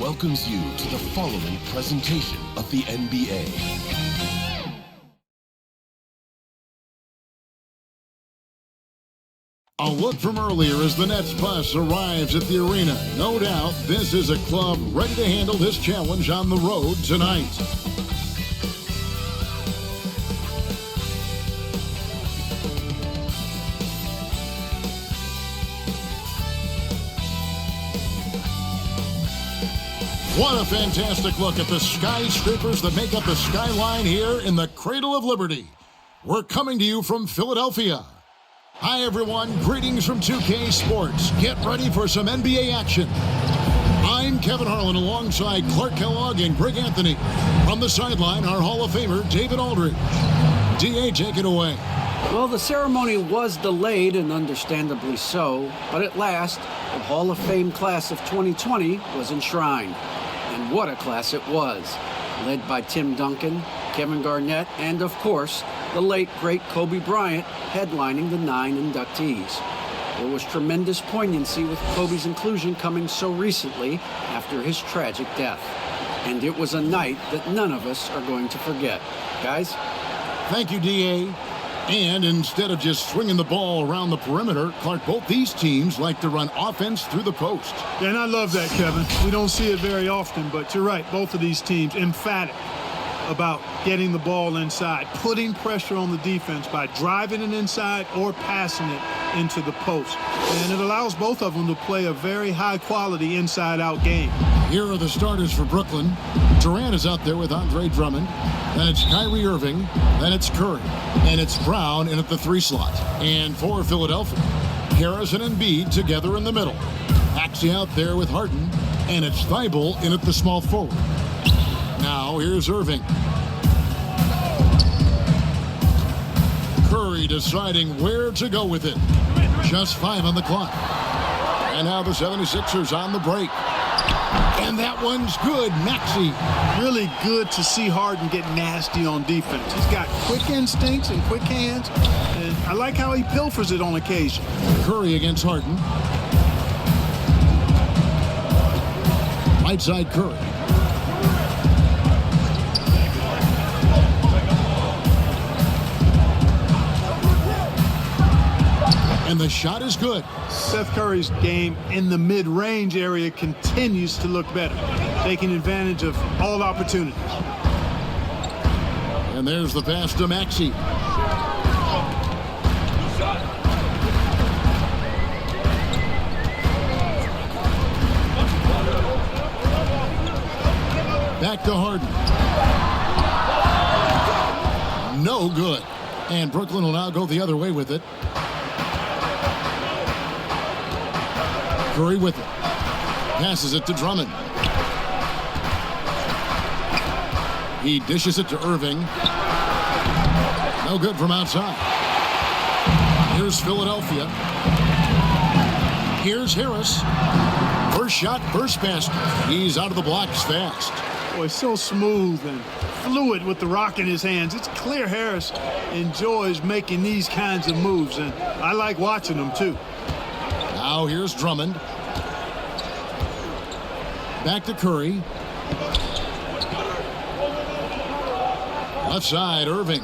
welcomes you to the following presentation of the NBA. A look from earlier as the Nets bus arrives at the arena. No doubt this is a club ready to handle this challenge on the road tonight. What a fantastic look at the skyscrapers that make up the skyline here in the Cradle of Liberty. We're coming to you from Philadelphia. Hi everyone, greetings from 2K Sports. Get ready for some NBA action. I'm Kevin Harlan alongside Clark Kellogg and Greg Anthony. From the sideline, our Hall of Famer, David Aldridge. DA, take it away. Well, the ceremony was delayed, and understandably so, but at last, the Hall of Fame class of 2020 was enshrined. And what a class it was, led by Tim Duncan, Kevin Garnett, and of course, the late, great Kobe Bryant headlining the 9 inductees. There was tremendous poignancy with Kobe's inclusion coming so recently after his tragic death. And it was a night that none of us are going to forget. Guys? Thank you, DA. And instead of just swinging the ball around the perimeter, Clark, both these teams like to run offense through the post. Yeah, and I love that, Kevin. We don't see it very often, but you're right. Both of these teams emphatic about getting the ball inside, putting pressure on the defense by driving it inside or passing it into the post. And it allows both of them to play a very high-quality inside-out game. Here are the starters for Brooklyn. Durant is out there with Andre Drummond. Then it's Kyrie Irving. Then it's Curry. And it's Brown in at the 3 slot. And for Philadelphia, Harris and Embiid together in the middle. Maxey out there with Harden. And it's Thibault in at the small forward. Now here's Irving. Curry deciding where to go with it. Just 5 on the clock. And now the 76ers on the break. And that one's good. Maxey. Really good to see Harden get nasty on defense. He's got quick instincts and quick hands. And I like how he pilfers it on occasion. Curry against Harden. Right side Curry. And the shot is good. Seth Curry's game in the mid-range area continues to look better, taking advantage of all opportunities. And there's the pass to Maxey. Back to Harden. No good. And Brooklyn will now go the other way with it. Curry with it. Passes it to Drummond. He dishes it to Irving. No good from outside. Here's Philadelphia. Here's Harris. First shot, first basket. He's out of the blocks fast. Boy, so smooth and fluid with the rock in his hands. It's clear Harris enjoys making these kinds of moves, and I like watching them too. Now here's Drummond. Back to Curry. Left side, Irving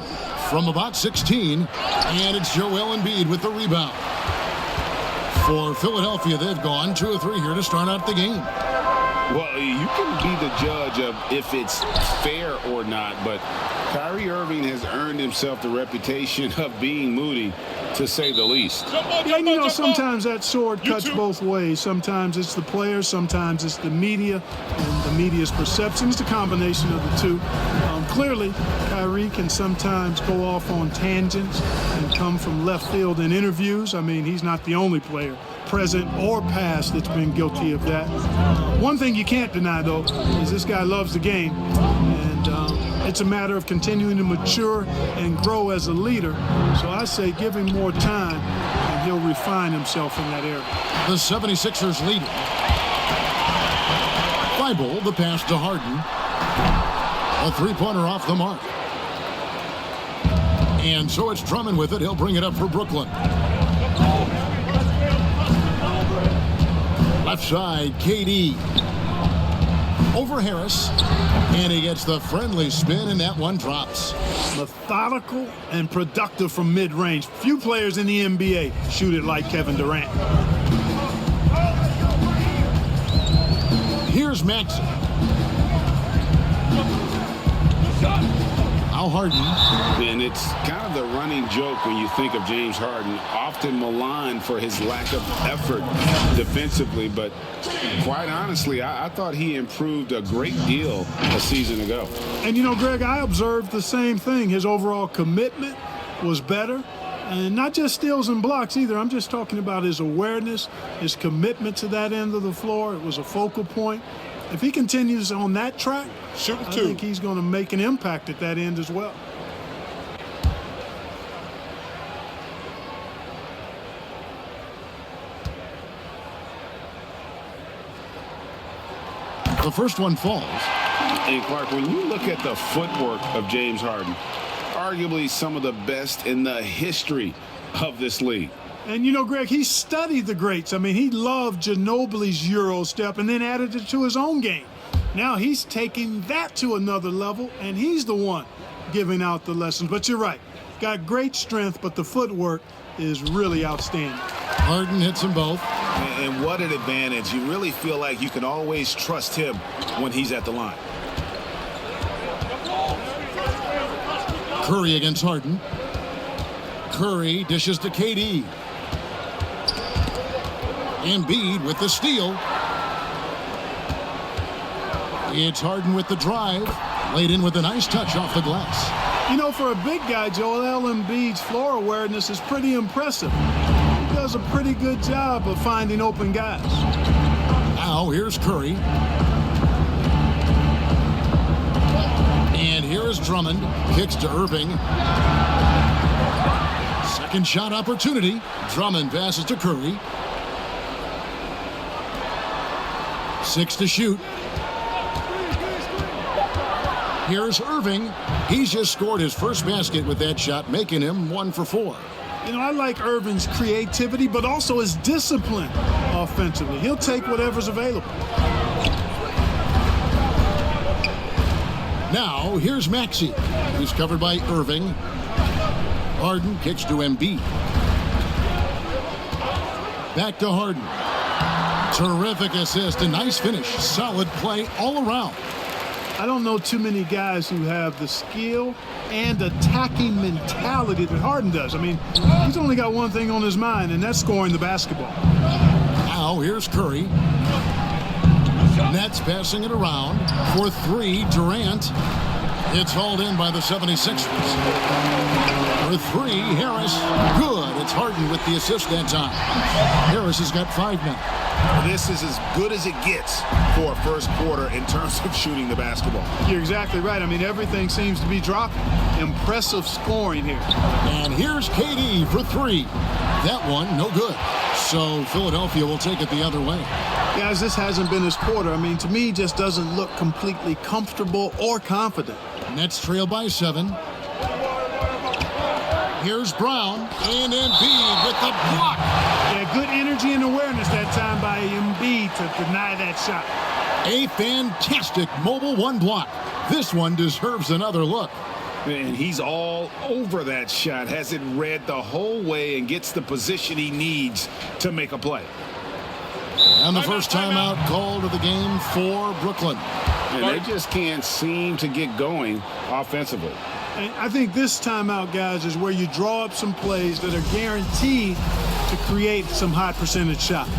from about 16. And it's Joel Embiid with the rebound. For Philadelphia, they've gone 2 of 3 here to start out the game. Well, you can be the judge of if it's fair or not, but Kyrie Irving has earned himself the reputation of being moody, to say the least. Yeah, you know, sometimes that sword cuts both ways. Sometimes it's the players, sometimes it's the media, and the media's perception. It's a combination of the two. Clearly, Kyrie can sometimes go off on tangents and come from left field in interviews. I mean, he's not the only player, present or past, that's been guilty of that. One thing you can't deny, though, is this guy loves the game. And it's a matter of continuing to mature and grow as a leader. So I say give him more time, and he'll refine himself in that area. The 76ers lead it. Thibault, the pass to Harden. A 3-pointer off the mark. And so it's Drummond with it. He'll bring it up for Brooklyn. Left side, KD. over Harris. And he gets the friendly spin, and that one drops. Methodical and productive from mid-range. Few players in the NBA shoot it like Kevin Durant. Here's Maxey. Now Harden. And it's kind of the running joke when you think of James Harden, often maligned for his lack of effort defensively. But quite honestly, I thought he improved a great deal a season ago. And, you know, Greg, I observed the same thing. His overall commitment was better. And not just steals and blocks either. I'm just talking about his awareness, his commitment to that end of the floor. It was a focal point. If he continues on that track, I think he's going to make an impact at that end as well. The first one falls. And Clark, when you look at the footwork of James Harden, arguably some of the best in the history of this league. And, you know, Greg, he studied the greats. I mean, he loved Ginobili's Euro step and then added it to his own game. Now he's taking that to another level, and he's the one giving out the lessons. But you're right. Got great strength, but the footwork is really outstanding. Harden hits them both. And what an advantage. You really feel like you can always trust him when he's at the line. Curry against Harden. Curry dishes to KD. Embiid with the steal. It's Harden with the drive. Laid in with a nice touch off the glass. You know, for a big guy, Joel Embiid's floor awareness is pretty impressive. He does a pretty good job of finding open guys. Now here's Curry. And here is Drummond. Kicks to Irving. Second shot opportunity. Drummond passes to Curry. 6 to shoot. Here's Irving. He's just scored his first basket with that shot, making him 1 for 4. You know, I like Irving's creativity, but also his discipline offensively. He'll take whatever's available. Now, here's Maxey, who's covered by Irving. Harden kicks to Embiid. Back to Harden. Terrific assist, a nice finish. Solid play all around. I don't know too many guys who have the skill and attacking mentality that Harden does. I mean, he's only got one thing on his mind, and that's scoring the basketball. Now, here's Curry. Nets passing it around for 3, Durant. It's hauled in by the 76ers. For 3, Harris. Good. It's Harden with the assist that time. Harris has got 5 now. This is as good as it gets for a first quarter in terms of shooting the basketball. You're exactly right. I mean, everything seems to be dropping. Impressive scoring here. And here's KD for 3. That one, no good. So Philadelphia will take it the other way. Guys, this hasn't been his quarter. I mean, to me, just doesn't look completely comfortable or confident. Nets trail by 7. Here's Brown and Embiid with the block. Yeah, good energy and awareness that time by Embiid to deny that shot. A fantastic mobile 1 block. This one deserves another look. And he's all over that shot, has it read the whole way and gets the position he needs to make a play. And the first timeout called of the game for Brooklyn. And they just can't seem to get going offensively. And I think this timeout, guys, is where you draw up some plays that are guaranteed to create some high percentage shots.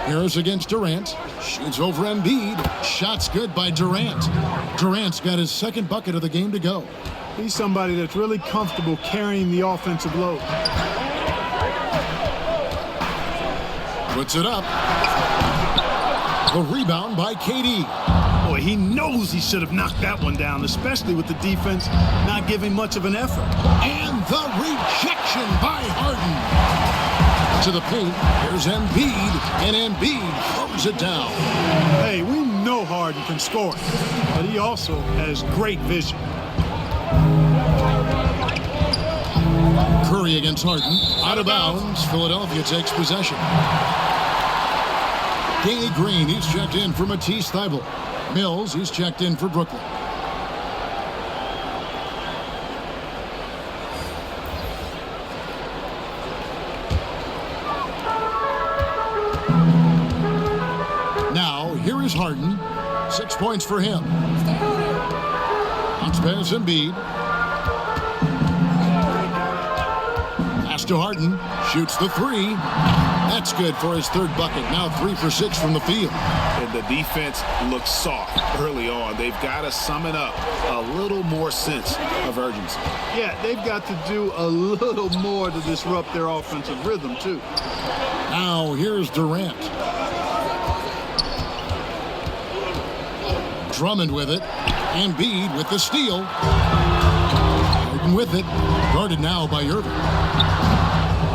Harris against Durant. Shoots over Embiid. Shot's good by Durant. Durant's got his second bucket of the game to go. He's somebody that's really comfortable carrying the offensive load. Puts it up. The rebound by KD. Boy, he knows he should have knocked that one down, especially with the defense not giving much of an effort. And the rejection by Harden. To the paint, here's Embiid, and Embiid throws it down. Hey, we know Harden can score, but he also has great vision. Curry against Harden. Out of bounds. Philadelphia takes possession. Danny Green, he's checked in for Matisse Thybulle. Mills, he's checked in for Brooklyn. Now, here is Harden. 6 points for him. Bounce pass Embiid. Pass to Harden. Shoots the three. That's good for his third bucket. Now 3 for 6 from the field. And the defense looks soft early on. They've got to sum it up. A little more sense of urgency. Yeah, they've got to do a little more to disrupt their offensive rhythm, too. Now here's Durant. Drummond with it. Embiid with the steal. Harden with it. Guarded now by Irving.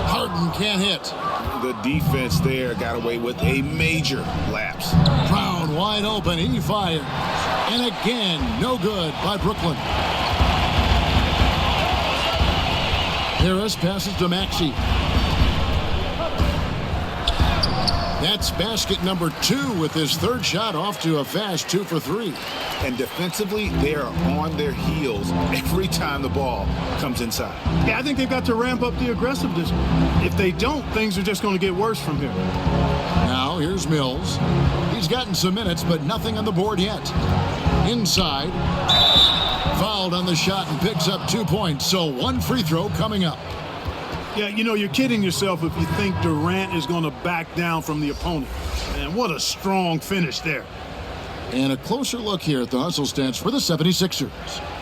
Harden can't hit. The defense there got away with a major lapse. Brown wide open. He fired. And again, no good by Brooklyn. Harris passes to Maxey. That's basket number 2 with his third shot off to a fast 2 for 3. And defensively, they are on their heels every time the ball comes inside. Yeah, I think they've got to ramp up the aggressiveness. If they don't, things are just going to get worse from here. Now, here's Mills. He's gotten some minutes, but nothing on the board yet. Inside. Fouled on the shot and picks up 2 points, so 1 free throw coming up. Yeah, you know, you're kidding yourself if you think Durant is going to back down from the opponent. Man, what a strong finish there. And a closer look here at the hustle stats for the 76ers.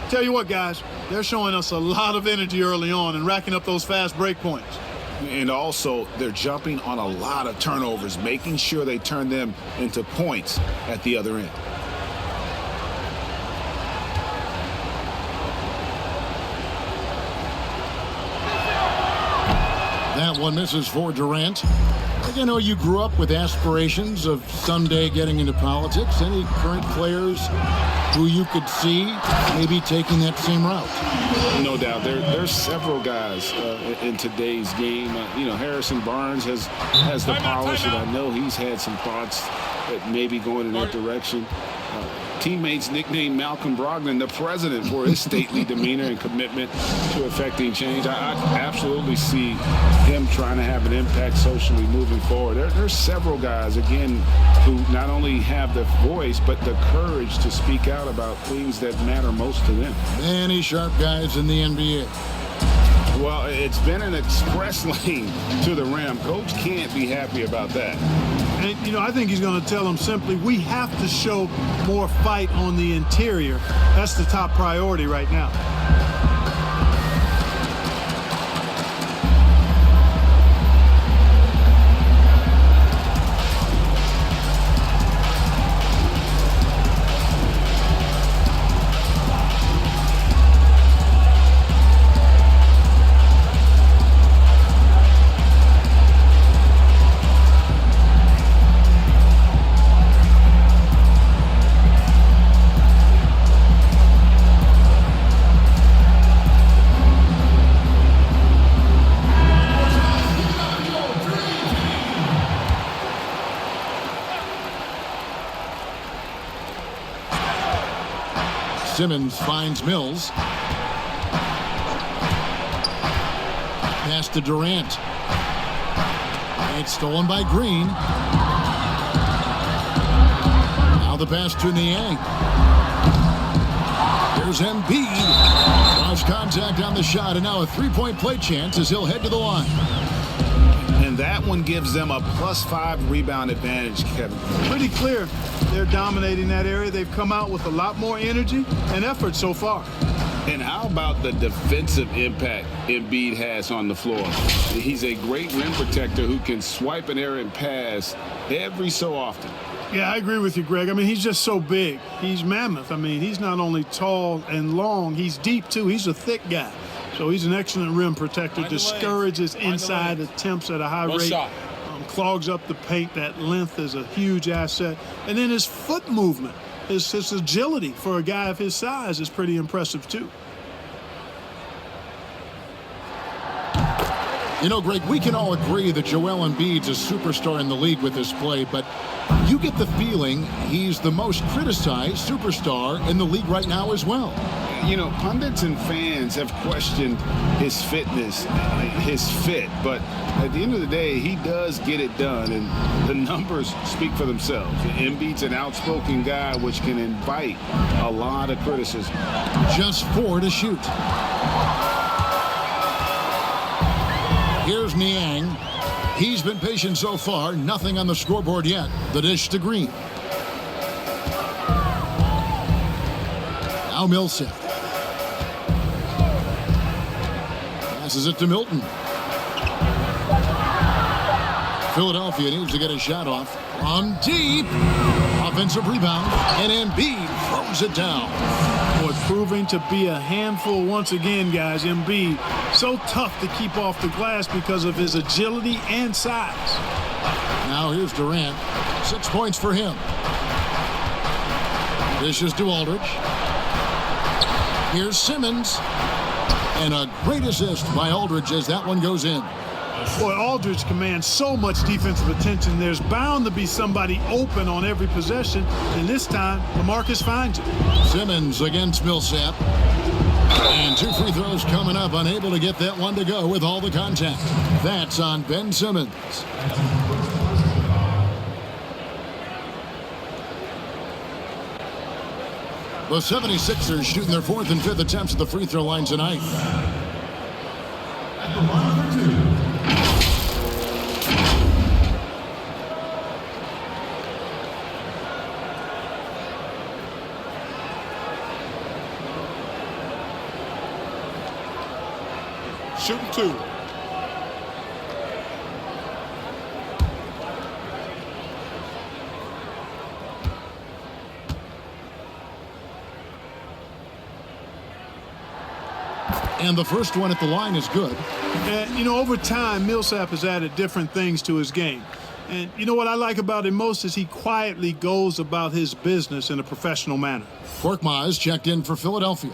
Tell you what, guys, they're showing us a lot of energy early on and racking up those fast break points. And also, they're jumping on a lot of turnovers, making sure they turn them into points at the other end. That one misses for Durant. I know you grew up with aspirations of someday getting into politics. Any current players who you could see maybe taking that same route? No doubt. There's several guys in today's game. Harrison Barnes has the polish, and I know he's had some thoughts that maybe going in that direction. Teammates nicknamed Malcolm Brogdon the president for his stately demeanor and commitment to effecting change. I absolutely see him trying to have an impact socially moving forward. There's several guys, again, who not only have the voice, but the courage to speak out about things that matter most to them. Many sharp guys in the NBA. Well, it's been an express lane to the rim. Coach can't be happy about that. And, you know, I think he's going to tell them simply, we have to show more fight on the interior. That's the top priority right now. Simmons finds Mills. Pass to Durant. It's stolen by Green. Now the pass to Niang. Here's Embiid. Draws contact on the shot, and now a three-point play chance as he'll head to the line. And that one gives them a +5 rebound advantage, Kevin. Pretty clear they're dominating that area. They've come out with a lot more energy and effort so far. And how about the defensive impact Embiid has on the floor? He's a great rim protector who can swipe an errant pass every so often. Yeah, I agree with you, Greg. I mean, he's just so big. He's mammoth. I mean, he's not only tall and long, he's deep, too. He's a thick guy. So he's an excellent rim protector. Discourages inside attempts at a high rate. Clogs up the paint. That length is a huge asset. And then his foot movement. His agility for a guy of his size is pretty impressive, too. You know, Greg, we can all agree that Joel Embiid's a superstar in the league with his play, but you get the feeling he's the most criticized superstar in the league right now as well. You know, pundits and fans have questioned his fitness, his fit, but at the end of the day, he does get it done, and the numbers speak for themselves. Embiid's an outspoken guy, which can invite a lot of criticism. Just 4 to shoot. Here's Niang. He's been patient so far. Nothing on the scoreboard yet. The dish to Green. Now Millsap. Passes it to Milton. Philadelphia needs to get a shot off. On deep. Offensive rebound. And Embiid throws it down. Boy, proving to be a handful once again, guys. Embiid, so tough to keep off the glass because of his agility and size. Now here's Durant. 6 points for him. Dishes to Aldridge. Here's Simmons. And a great assist by Aldridge as that one goes in. Boy, Aldridge commands so much defensive attention. There's bound to be somebody open on every possession. And this time, LaMarcus finds it. Simmons against Millsap. And 2 free throws coming up. Unable to get that one to go with all the contact. That's on Ben Simmons. The 76ers shooting their 4th and 5th attempts at the free throw line tonight. Shooting 2. And the first one at the line is good. And, you know, over time, Millsap has added different things to his game. And you know what I like about him most is he quietly goes about his business in a professional manner. Korkmaz checked in for Philadelphia.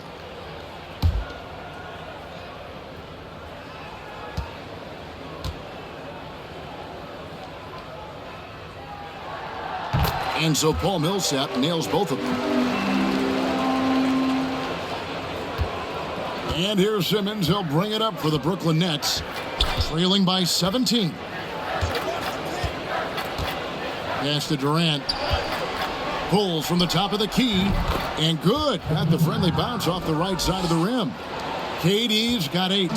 And so Paul Millsap nails both of them. And here's Simmons. He'll bring it up for the Brooklyn Nets. Trailing by 17. Pass to Durant. Pulls from the top of the key. And good. Got the friendly bounce off the right side of the rim. KD's got 8.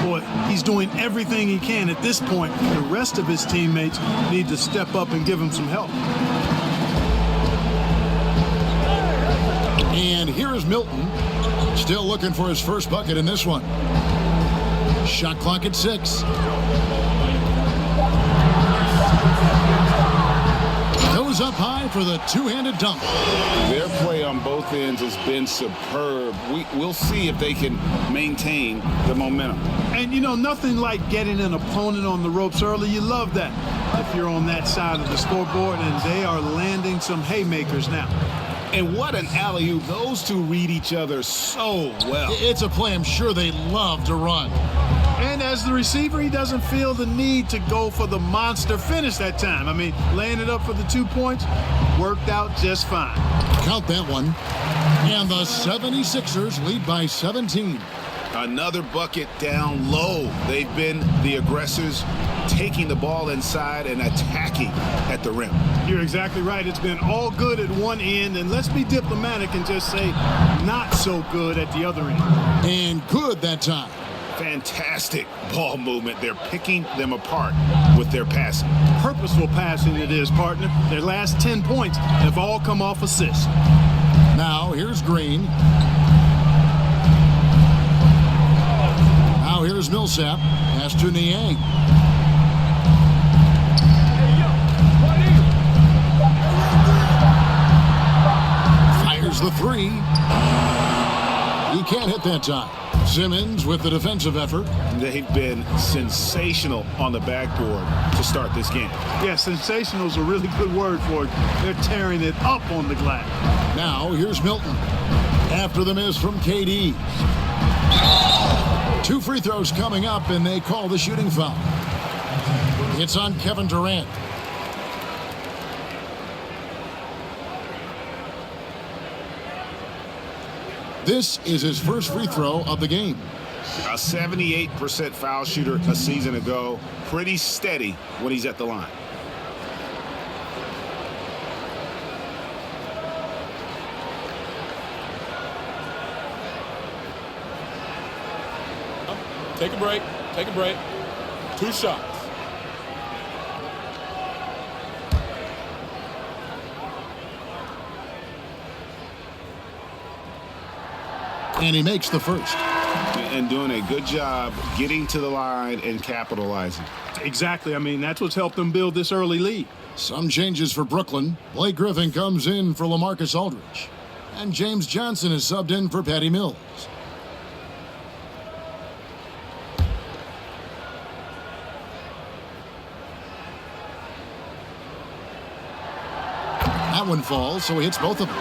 Boy, he's doing everything he can at this point. The rest of his teammates need to step up and give him some help. And here is Milton. Still looking for his first bucket in this one. Shot clock at 6. Goes up high for the two-handed dunk. Their play on both ends has been superb. We'll see if they can maintain the momentum. And, you know, nothing like getting an opponent on the ropes early. You love that if you're on that side of the scoreboard, and they are landing some haymakers now. And what an alley-oop. Those two read each other so well. It's a play I'm sure they love to run. And as the receiver, he doesn't feel the need to go for the monster finish that time. I mean, laying it up for the 2 points worked out just fine. Count that one. And the 76ers lead by 17. Another bucket down low. They've been the aggressors, taking the ball inside and attacking at the rim. You're exactly right. It's been all good at one end, and let's be diplomatic and just say not so good at the other end. And good that time. Fantastic ball movement. They're picking them apart with their passing. Purposeful passing it is, partner. Their last 10 points have all come off assists. Now, here's Green. Now, here's Millsap. Pass to Niang. Fires the three. He can't hit that time. Simmons with the defensive effort. They've been sensational on the backboard to start this game. Yeah, sensational is a really good word for it. They're tearing it up on the glass. Now, here's Milton. After the miss from KD. 2 free throws coming up, and they call the shooting foul. It's on Kevin Durant. This is his first free throw of the game. A 78% foul shooter a season ago. Pretty steady when he's at the line. Take a break. Take a break. 2 shots. And he makes the first. And doing a good job getting to the line and capitalizing. Exactly. I mean, that's what's helped them build this early lead. Some changes for Brooklyn. Blake Griffin comes in for LaMarcus Aldridge. And James Johnson is subbed in for Patty Mills. That one falls, so he hits both of them.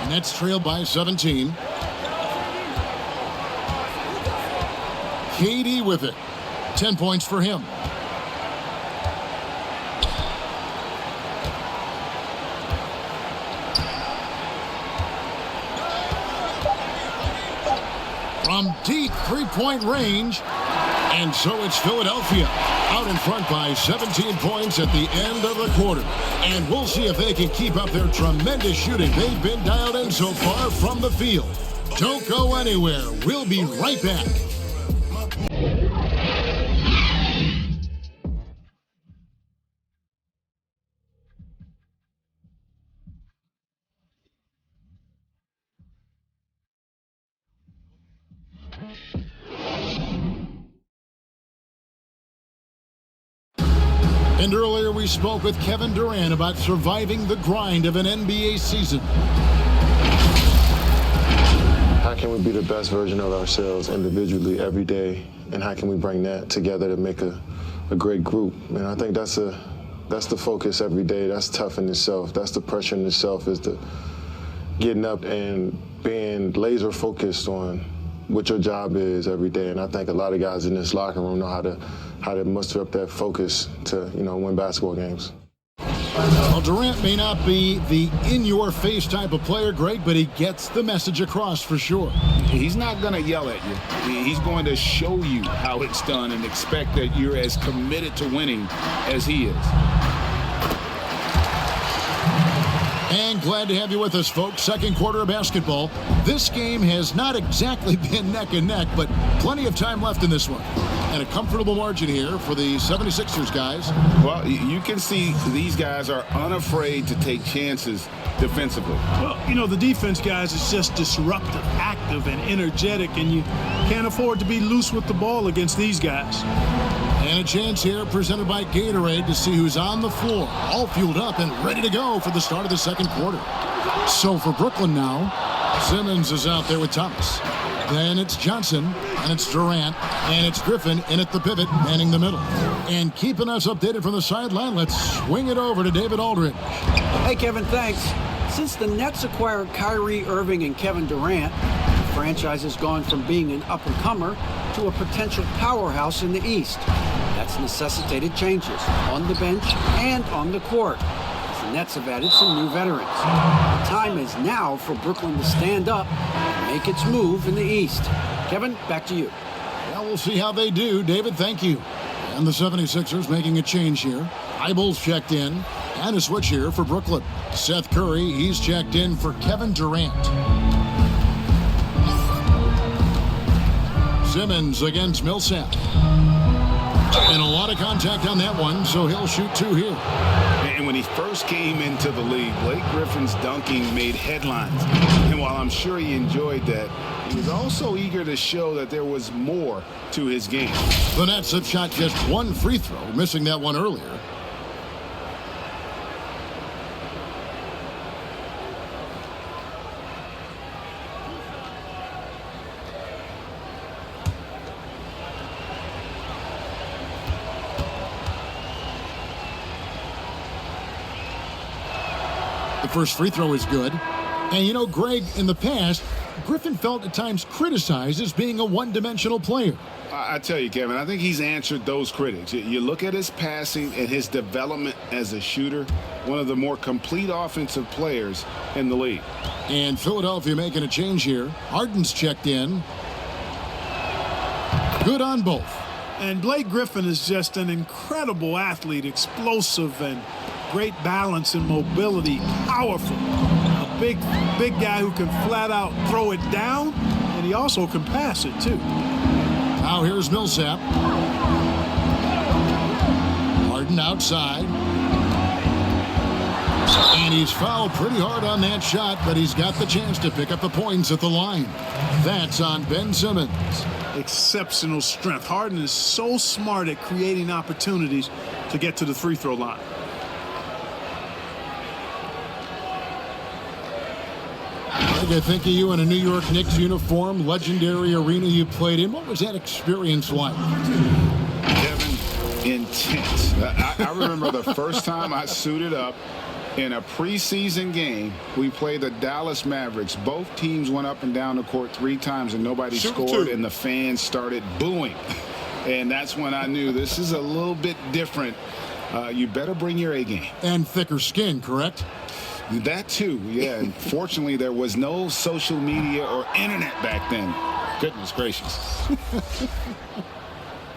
Nets trail by 17. KD with it. 10 points for him. From deep three-point range. And so it's Philadelphia out in front by 17 points at the end of the quarter. And we'll see if they can keep up their tremendous shooting. They've been dialed in so far from the field. Don't go anywhere. We'll be right back. And earlier we spoke with Kevin Durant about surviving the grind of an NBA season. How can we be the best version of ourselves individually every day, and how can we bring that together to make a great group? And I think that's the focus every day. That's tough in itself. That's the pressure in itself, is the getting up and being laser focused on what your job is every day. And I think a lot of guys in this locker room know how to muster up that focus to, win basketball games. Well, Durant may not be the in-your-face type of player, Greg, but he gets the message across for sure. He's not going to yell at you. He's going to show you how it's done and expect that you're as committed to winning as he is. And glad to have you with us, folks. Second quarter of basketball. This game has not exactly been neck and neck, but plenty of time left in this one. And a comfortable margin here for the 76ers guys. Well, you can see these guys are unafraid to take chances defensively. Well, the defense, guys, is just disruptive, active, and energetic, and you can't afford to be loose with the ball against these guys. And a chance here presented by Gatorade to see who's on the floor, all fueled up and ready to go for the start of the second quarter. So for Brooklyn now, Simmons is out there with Thomas. Then it's Johnson, and it's Durant, and it's Griffin in at the pivot, manning the middle. And keeping us updated from the sideline, let's swing it over to David Aldridge. Hey, Kevin, thanks. Since the Nets acquired Kyrie Irving and Kevin Durant, the franchise has gone from being an up-and-comer to a potential powerhouse in the East. That's necessitated changes on the bench and on the court. The Nets have added some new veterans. The time is now for Brooklyn to stand up and make its move in the East. Kevin, back to you. Well, we'll see how they do. David, thank you. And the 76ers making a change here. Eibel's checked in. And a switch here for Brooklyn. Seth Curry, he's checked in for Kevin Durant. Simmons against Millsap. And a lot of contact on that one, so he'll shoot 2 here. And when he first came into the league, Blake Griffin's dunking made headlines. And while I'm sure he enjoyed that, he was also eager to show that there was more to his game. The Nets have shot just 1 free throw, missing that one earlier. The first free throw is good. And you know, Greg, in the past, Griffin felt at times criticized as being a one-dimensional player. I tell you, Kevin, I think he's answered those critics. You look at his passing and his development as a shooter, one of the more complete offensive players in the league. And Philadelphia making a change here. Harden's checked in. Good on both. And Blake Griffin is just an incredible athlete, explosive and great balance and mobility, powerful. A big guy who can flat out throw it down, and he also can pass it too. Now here's Millsap. Harden outside. And he's fouled pretty hard on that shot, but he's got the chance to pick up the points at the line. That's on Ben Simmons. Exceptional strength. Harden is so smart at creating opportunities to get to the free throw line. I think of you in a New York Knicks uniform, legendary arena you played in. What was that experience like? Kevin, intense. I remember the first time I suited up in a preseason game. We played the Dallas Mavericks. Both teams went up and down the court 3 times and nobody scored, and the fans started booing. And that's when I knew this is a little bit different. You better bring your A game. And thicker skin, correct? That too, yeah. And fortunately, there was no social media or internet back then. Goodness gracious.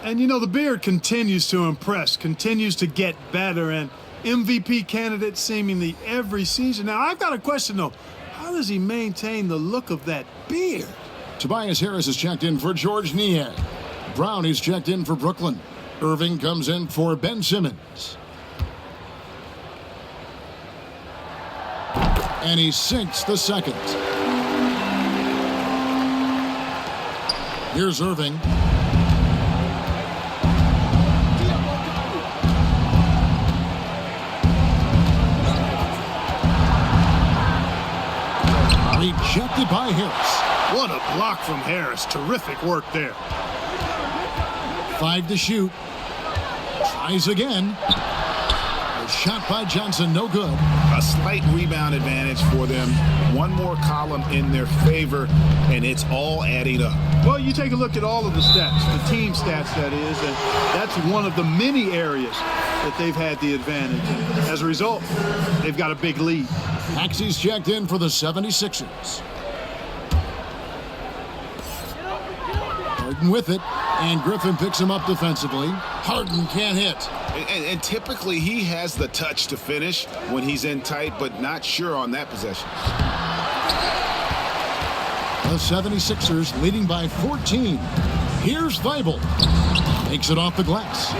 And you know, the beard continues to impress, continues to get better, and MVP candidate seemingly every season. Now, I've got a question, though. How does he maintain the look of that beard? Tobias Harris is checked in for George Niang. Brown is checked in for Brooklyn. Irving comes in for Ben Simmons. And he sinks the second. Here's Irving. Rejected by Harris. What a block from Harris. Terrific work there. 5 to shoot. Tries again. A shot by Johnson, no good. A slight rebound advantage for them. One more column in their favor, and it's all adding up. Well, you take a look at all of the stats, the team stats, that is, and that's one of the many areas that they've had the advantage. As a result, they've got a big lead. Maxey's checked in for the 76ers. Harden with it, and Griffin picks him up defensively. Harden can't hit. And typically he has the touch to finish when he's in tight, but not sure on that possession. The 76ers leading by 14. Here's Weibel. Makes it off the glass.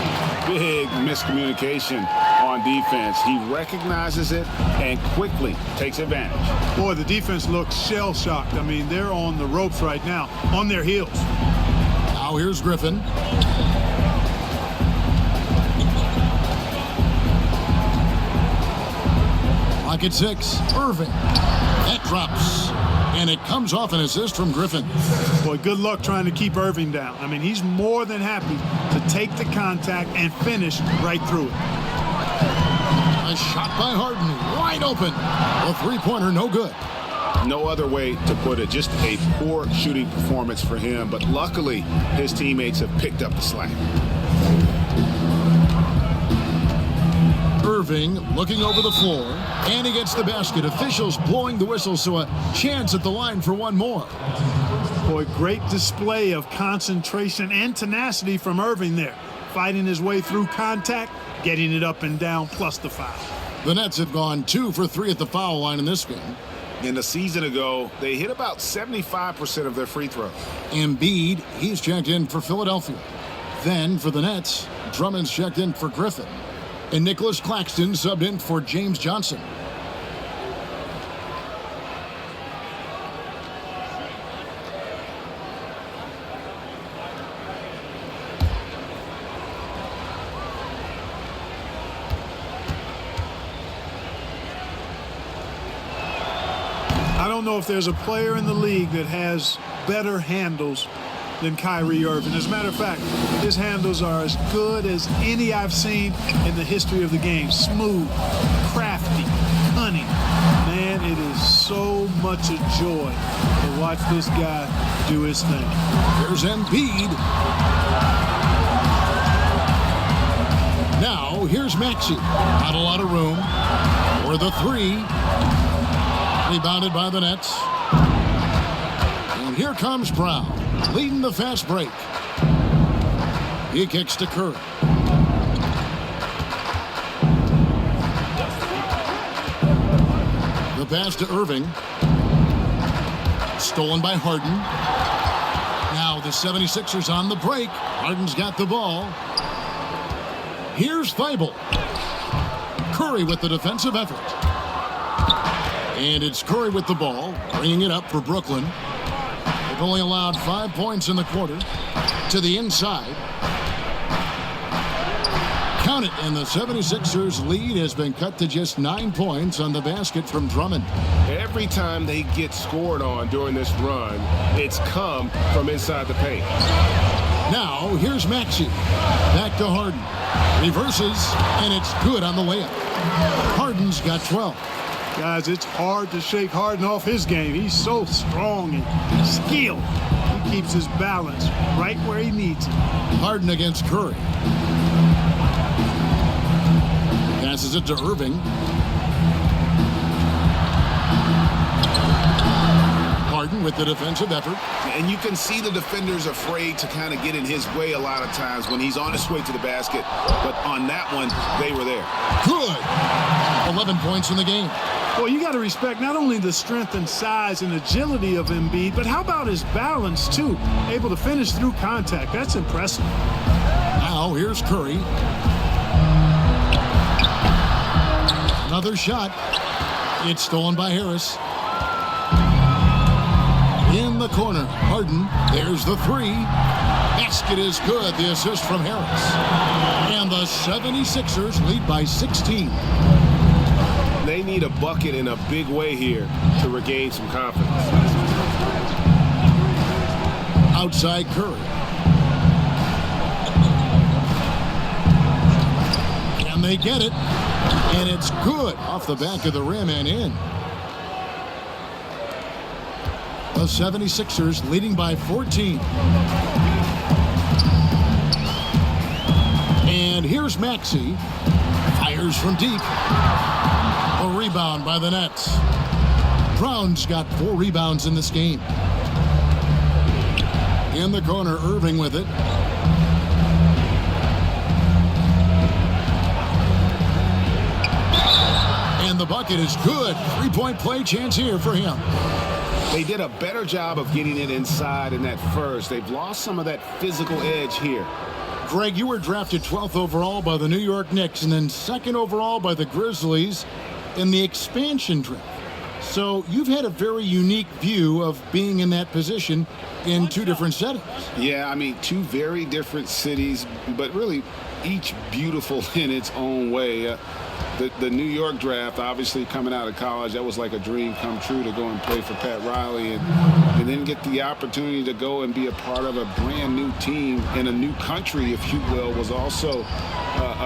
Big miscommunication on defense. He recognizes it and quickly takes advantage. Boy, the defense looks shell-shocked. I mean, they're on the ropes right now, on their heels. Now here's Griffin. Lock at 6. Irving. That drops. And it comes off an assist from Griffin. Boy, good luck trying to keep Irving down. I mean, he's more than happy to take the contact and finish right through it. A shot by Harden. Wide open. A three-pointer, no good. No other way to put it. Just a poor shooting performance for him. But luckily, his teammates have picked up the slack. Irving looking over the floor, and he gets the basket. Officials blowing the whistle, so a chance at the line for one more. Boy, great display of concentration and tenacity from Irving there. Fighting his way through contact, getting it up and down, plus the foul. The Nets have gone 2 for 3 at the foul line in this game. And a season ago, they hit about 75% of their free throws. Embiid, he's checked in for Philadelphia. Then for the Nets, Drummond's checked in for Griffin. And Nicholas Claxton subbed in for James Johnson. I don't know if there's a player in the league that has better handles than Kyrie Irving. As a matter of fact, his handles are as good as any I've seen in the history of the game. Smooth, crafty, cunning. Man, it is so much a joy to watch this guy do his thing. There's Embiid. Now, here's Maxey. Not a lot of room for the three. Rebounded by the Nets. And here comes Brown, leading the fast break. He kicks to Curry. The pass to Irving. Stolen by Harden. Now the 76ers on the break. Harden's got the ball. Here's Thibault. Curry with the defensive effort. And it's Curry with the ball, bringing it up for Brooklyn. They've only allowed 5 points in the quarter. To the inside. Count it, and the 76ers lead has been cut to just 9 points on the basket from Drummond. Every time they get scored on during this run, it's come from inside the paint. Now, here's Maxey. Back to Harden. Reverses, and it's good on the layup. Harden's got 12. Guys, it's hard to shake Harden off his game. He's so strong and skilled. He keeps his balance right where he needs it. Harden against Curry. Passes it to Irving. Harden with the defensive effort. And you can see the defenders afraid to kind of get in his way a lot of times when he's on his way to the basket. But on that one, they were there. Good. 11 points in the game. Well, you got to respect not only the strength and size and agility of Embiid, but how about his balance, too? Able to finish through contact. That's impressive. Now, here's Curry. Another shot. It's stolen by Harris. In the corner, Harden. There's the three. Basket is good. The assist from Harris. And the 76ers lead by 16. They need a bucket in a big way here to regain some confidence. Outside Curry. And they get it. And it's good off the back of the rim and in. The 76ers leading by 14. And here's Maxey. Fires from deep. A rebound by the Nets. Brown's got 4 rebounds in this game. In the corner, Irving with it. And the bucket is good. 3-point play chance here for him. They did a better job of getting it inside in that first. They've lost some of that physical edge here. Greg, you were drafted 12th overall by the New York Knicks and then 2nd overall by the Grizzlies in the expansion draft. So you've had a very unique view of being in that position in 2 different settings. Yeah, I mean, 2 very different cities, but really each beautiful in its own way. The New York draft, obviously coming out of college, that was like a dream come true to go and play for Pat Riley and then get the opportunity to go and be a part of a brand new team in a new country, if you will, was also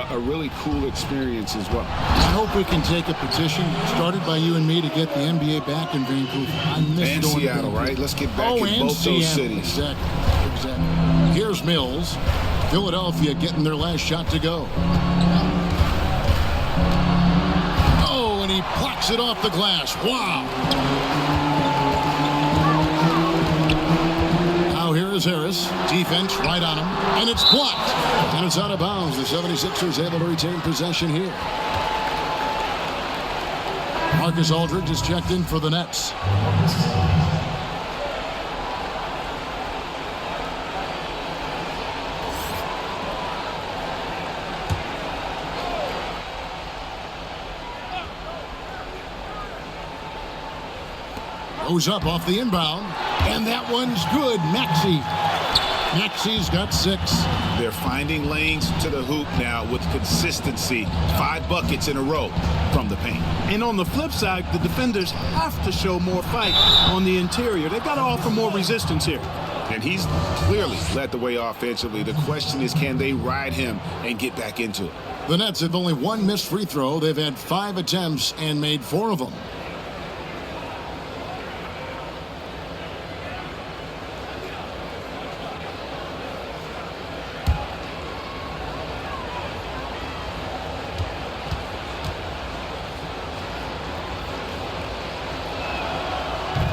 a really cool experience as well. I hope we can take a petition started by you and me to get the NBA back in Vancouver. I miss And going Seattle, to right? Let's get back in and both Seattle. those cities. Exactly. Here's Mills. Philadelphia getting their last shot to go. Oh, and he plucks it off the glass. Wow. Now here is Harris. Defense right on him. And it's blocked. And it's out of bounds. The 76ers able to retain possession here. Marcus Aldridge is checked in for the Nets. Goes up off the inbound, and that one's good. Maxi's got 6. They're finding lanes to the hoop now with consistency. 5 buckets in a row from the paint. And on the flip side, the defenders have to show more fight on the interior. They've got to offer more resistance here. And he's clearly led the way offensively. The question is, can they ride him and get back into it? The Nets have only 1 missed free throw. They've had 5 attempts and made 4 of them.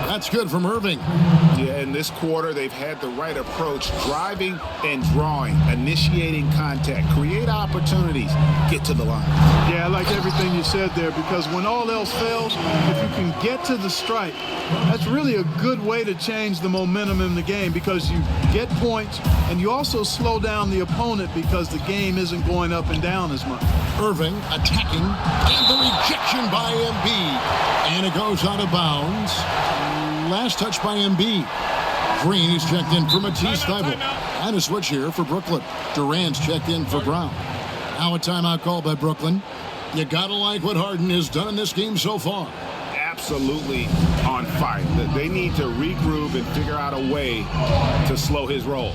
That's good from Irving. Yeah, in this quarter, they've had the right approach, driving and drawing, initiating contact, create opportunities, get to the line. Yeah, I like everything you said there, because when all else fails, if you can get to the stripe, that's really a good way to change the momentum in the game, because you get points and you also slow down the opponent because the game isn't going up and down as much. Irving attacking, and the rejection by Embiid. And it goes out of bounds. Last touch by Embiid. Green is checked in for Matisse Thybulle. And a switch here for Brooklyn. Durant's checked in for Brown. Now a timeout call by Brooklyn. You gotta like what Harden has done in this game so far. Absolutely on fire. They need to regroup and figure out a way to slow his roll.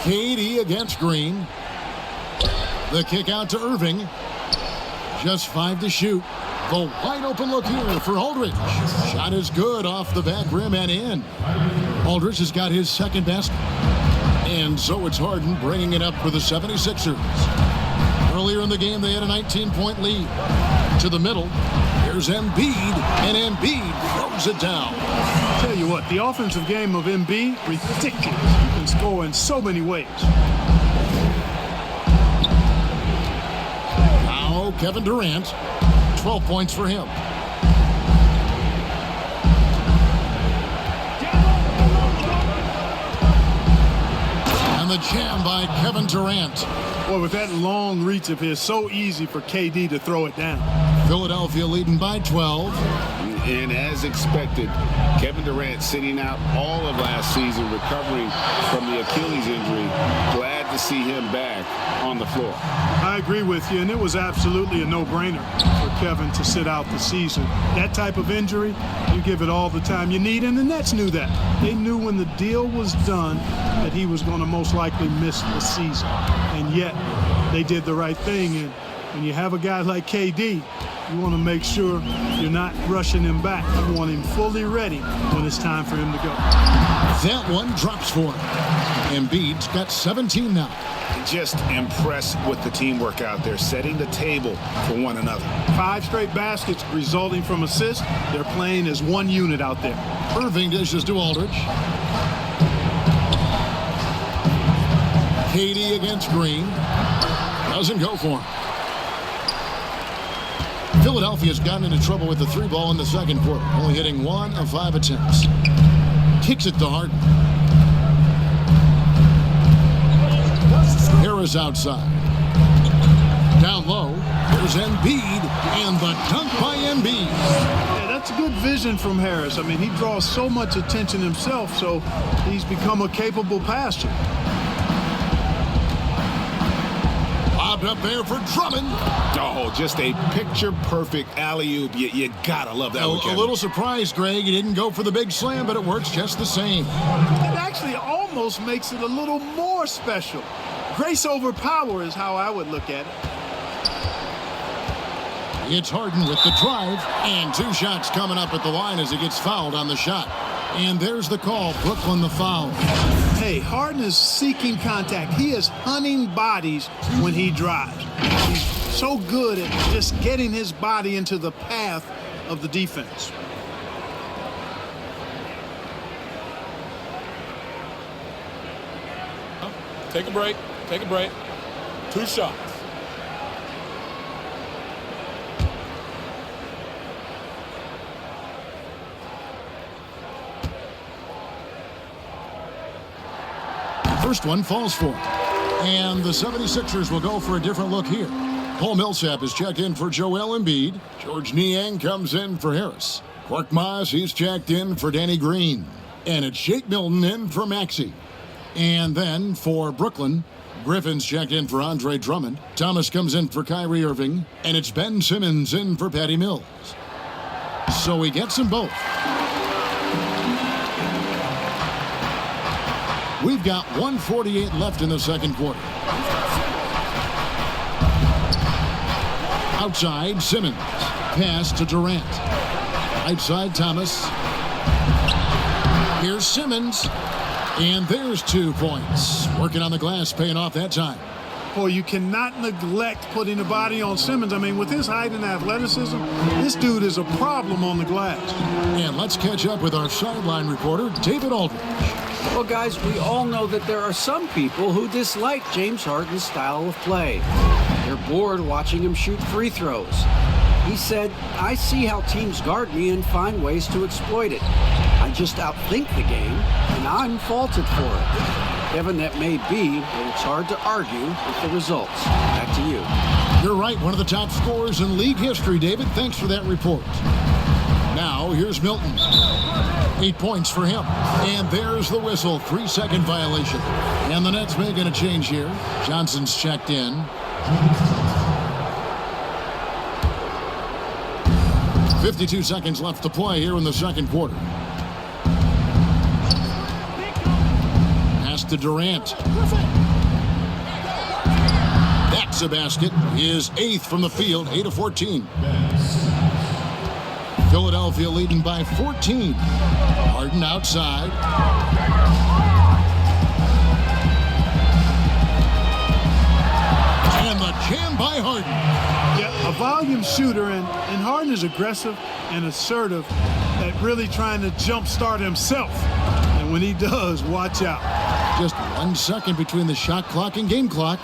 KD against Green. The kick out to Irving. Just 5 to shoot. The wide open look here for Aldridge. Shot is good off the back rim and in. Aldridge has got his second basket. And so it's Harden bringing it up for the 76ers. Earlier in the game, they had a 19-point lead. To the middle, here's Embiid, and Embiid throws it down. I'll tell you what, the offensive game of Embiid, ridiculous. You can score in so many ways. Now Kevin Durant, 12 points for him. And the jam by Kevin Durant. Boy, with that long reach of his, so easy for KD to throw it down. Philadelphia leading by 12. And as expected, Kevin Durant sitting out all of last season, recovering from the Achilles injury. Glad to see him back on the floor. I agree with you, and it was absolutely a no-brainer for Kevin to sit out the season. That type of injury, you give it all the time you need, and the Nets knew that. They knew when the deal was done that he was going to most likely miss the season. And yet, they did the right thing, and when you have a guy like KD, you want to make sure you're not rushing him back. You want him fully ready when it's time for him to go. That one drops for him. Embiid's got 17 now. Just impressed with the teamwork out there, setting the table for one another. 5 straight baskets resulting from assists. They're playing as one unit out there. Irving dishes to Aldridge. KD against Green. Doesn't go for him. Philadelphia's gotten into trouble with the three ball in the second quarter, only hitting 1 of 5 attempts. Kicks it to Harden. Harris outside. Down low, there's Embiid, and the dunk by Embiid. Yeah, that's good vision from Harris. I mean, he draws so much attention himself, so he's become a capable passer. Lobbed up there for Drummond. Oh, just a picture-perfect alley-oop. You gotta love that one, Kevin. A little surprised, Greg. He didn't go for the big slam, but it works just the same. It actually almost makes it a little more special. Grace over power is how I would look at it. It's Harden with the drive, and 2 shots coming up at the line as he gets fouled on the shot. And there's the call. Brooklyn the foul. Hey, Harden is seeking contact. He is hunting bodies when he drives. He's so good at just getting his body into the path of the defense. Take a break. Take a break. 2 shots. First one falls for it. And the 76ers will go for a different look here. Paul Millsap is checked in for Joel Embiid. George Niang comes in for Harris. Korkmaz, he's checked in for Danny Green. And it's Shake Milton in for Maxey. And then for Brooklyn, Griffin's checked in for Andre Drummond. Thomas comes in for Kyrie Irving. And it's Ben Simmons in for Patty Mills. So he gets them both. We've got 1:48 left in the second quarter. Outside, Simmons. Pass to Durant. Outside, Thomas. Here's Simmons. And there's 2 points. Working on the glass, paying off that time. Boy, you cannot neglect putting a body on Simmons. I mean, with his height and athleticism, this dude is a problem on the glass. And let's catch up with our sideline reporter, David Aldridge. Well, guys, we all know that there are some people who dislike James Harden's style of play. They're bored watching him shoot free throws. He said, "I see how teams guard me and find ways to exploit it. I just outthink the game, and I'm faulted for it." Kevin, that may be, but it's hard to argue with the results. Back to you. You're right, one of the top scorers in league history, David. Thanks for that report. Now, here's Milton. 8 points for him. And there's the whistle. 3-second violation. And the Nets making a change here. Johnson's checked in. 52 seconds left to play here in the second quarter. Pass to Durant. That's a basket. His 8th from the field, 8 of 14. Philadelphia leading by 14. Harden outside. And the jam by Harden. Yeah, a volume shooter, and Harden is aggressive and assertive at really trying to jumpstart himself. And when he does, watch out. Just 1 second between the shot clock and game clock.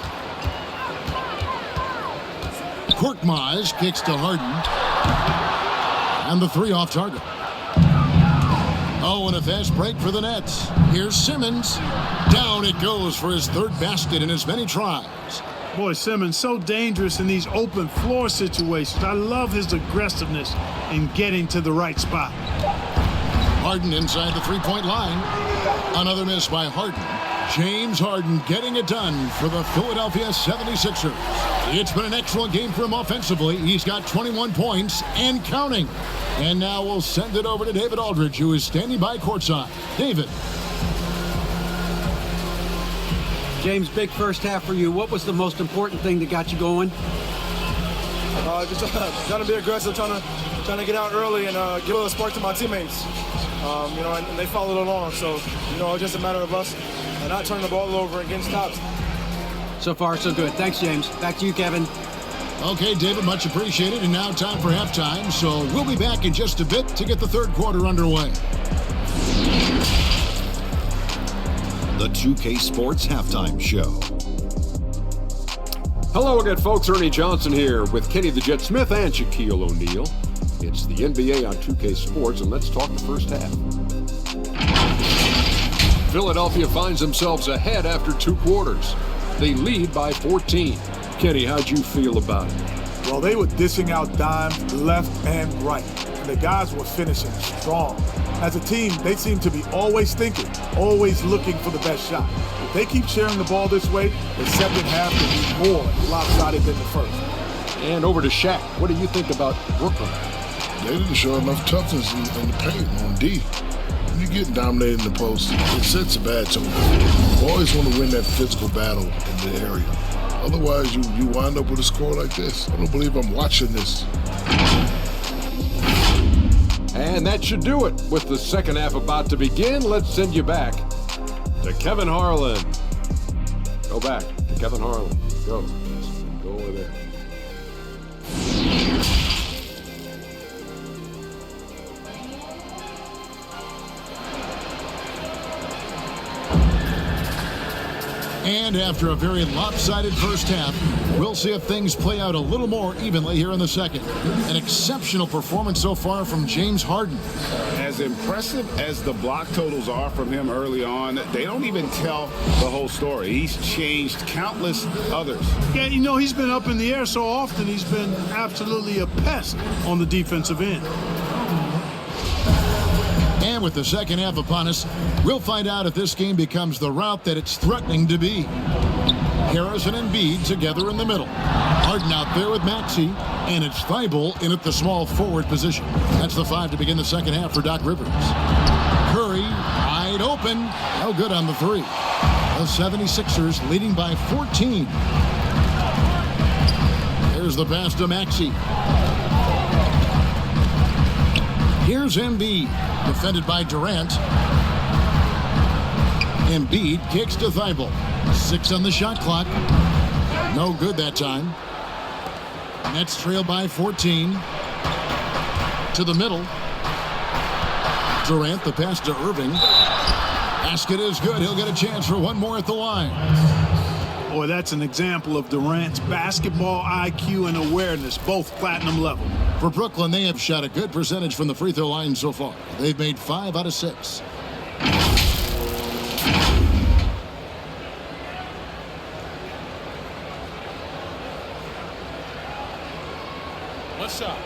Korkmaz kicks to Harden. And the 3 off target. Oh, and a fast break for the Nets. Here's Simmons. Down it goes for his 3rd basket in as many tries. Boy, Simmons so dangerous in these open floor situations. I love his aggressiveness in getting to the right spot. Harden inside the 3-point line. Another miss by Harden. James Harden getting it done for the Philadelphia 76ers. It's been an excellent game for him offensively. He's got 21 points and counting. And now we'll send it over to David Aldridge, who is standing by courtside. David. James, big first half for you. What was the most important thing that got you going? Just trying to be aggressive, trying to get out early and give a little spark to my teammates. And they followed along. So, it's just a matter of us not turning the ball over and getting stops. So far, so good. Thanks, James. Back to you, Kevin. Okay, David, much appreciated. And now time for halftime. So we'll be back in just a bit to get the third quarter underway. The 2K Sports Halftime Show. Hello again, folks. Ernie Johnson here with Kenny the Jet Smith and Shaquille O'Neal. It's the NBA on 2K Sports, and let's talk the first half. Philadelphia finds themselves ahead after 2 quarters. They lead by 14. Kenny, how'd you feel about it? Well, they were dishing out dimes left and right, and the guys were finishing strong. As a team, they seem to be always thinking, always looking for the best shot. If they keep sharing the ball this way, the second half will be more lopsided than the first. And over to Shaq. What do you think about Brooklyn? They didn't show enough toughness in the paint on D. When you get dominated in the post, it sets a bad tone. You always want to win that physical battle in the area. Otherwise, you wind up with a score like this. I don't believe I'm watching this. And that should do it. With the second half about to begin, let's send you back to Kevin Harlan. Go back to Kevin Harlan. Go over there. And after a very lopsided first half, we'll see if things play out a little more evenly here in the second. An exceptional performance so far from James Harden. As impressive as the block totals are from him early on, they don't even tell the whole story. He's changed countless others. Yeah, you know, he's been up in the air so often, he's been absolutely a pest on the defensive end. And with the second half upon us, we'll find out if this game becomes the route that it's threatening to be. Harris and Embiid together in the middle. Harden out there with Maxey, and it's Thibault in at the small forward position. That's the 5 to begin the second half for Doc Rivers. Curry wide open. No good on the 3. The 76ers leading by 14. There's the pass to Maxey. Here's Embiid, defended by Durant. Embiid kicks to Thibault. 6 on the shot clock. No good that time. Nets trail by 14. To the middle. Durant, the pass to Irving. Basket is good. He'll get a chance for one more at the line. Boy, that's an example of Durant's basketball IQ and awareness, both platinum level. For Brooklyn, they have shot a good percentage from the free throw line so far. They've made 5 out of 6. One shot.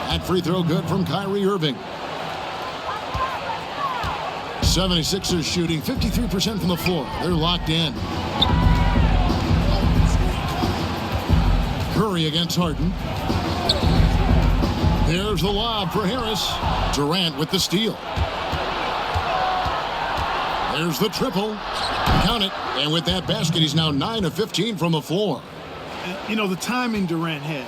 That free throw good from Kyrie Irving. 76ers shooting 53% from the floor. They're locked in. Curry against Harden. There's the lob for Harris. Durant with the steal. There's the triple. Count it. And with that basket, he's now 9 of 15 from the floor. You know, the timing Durant has.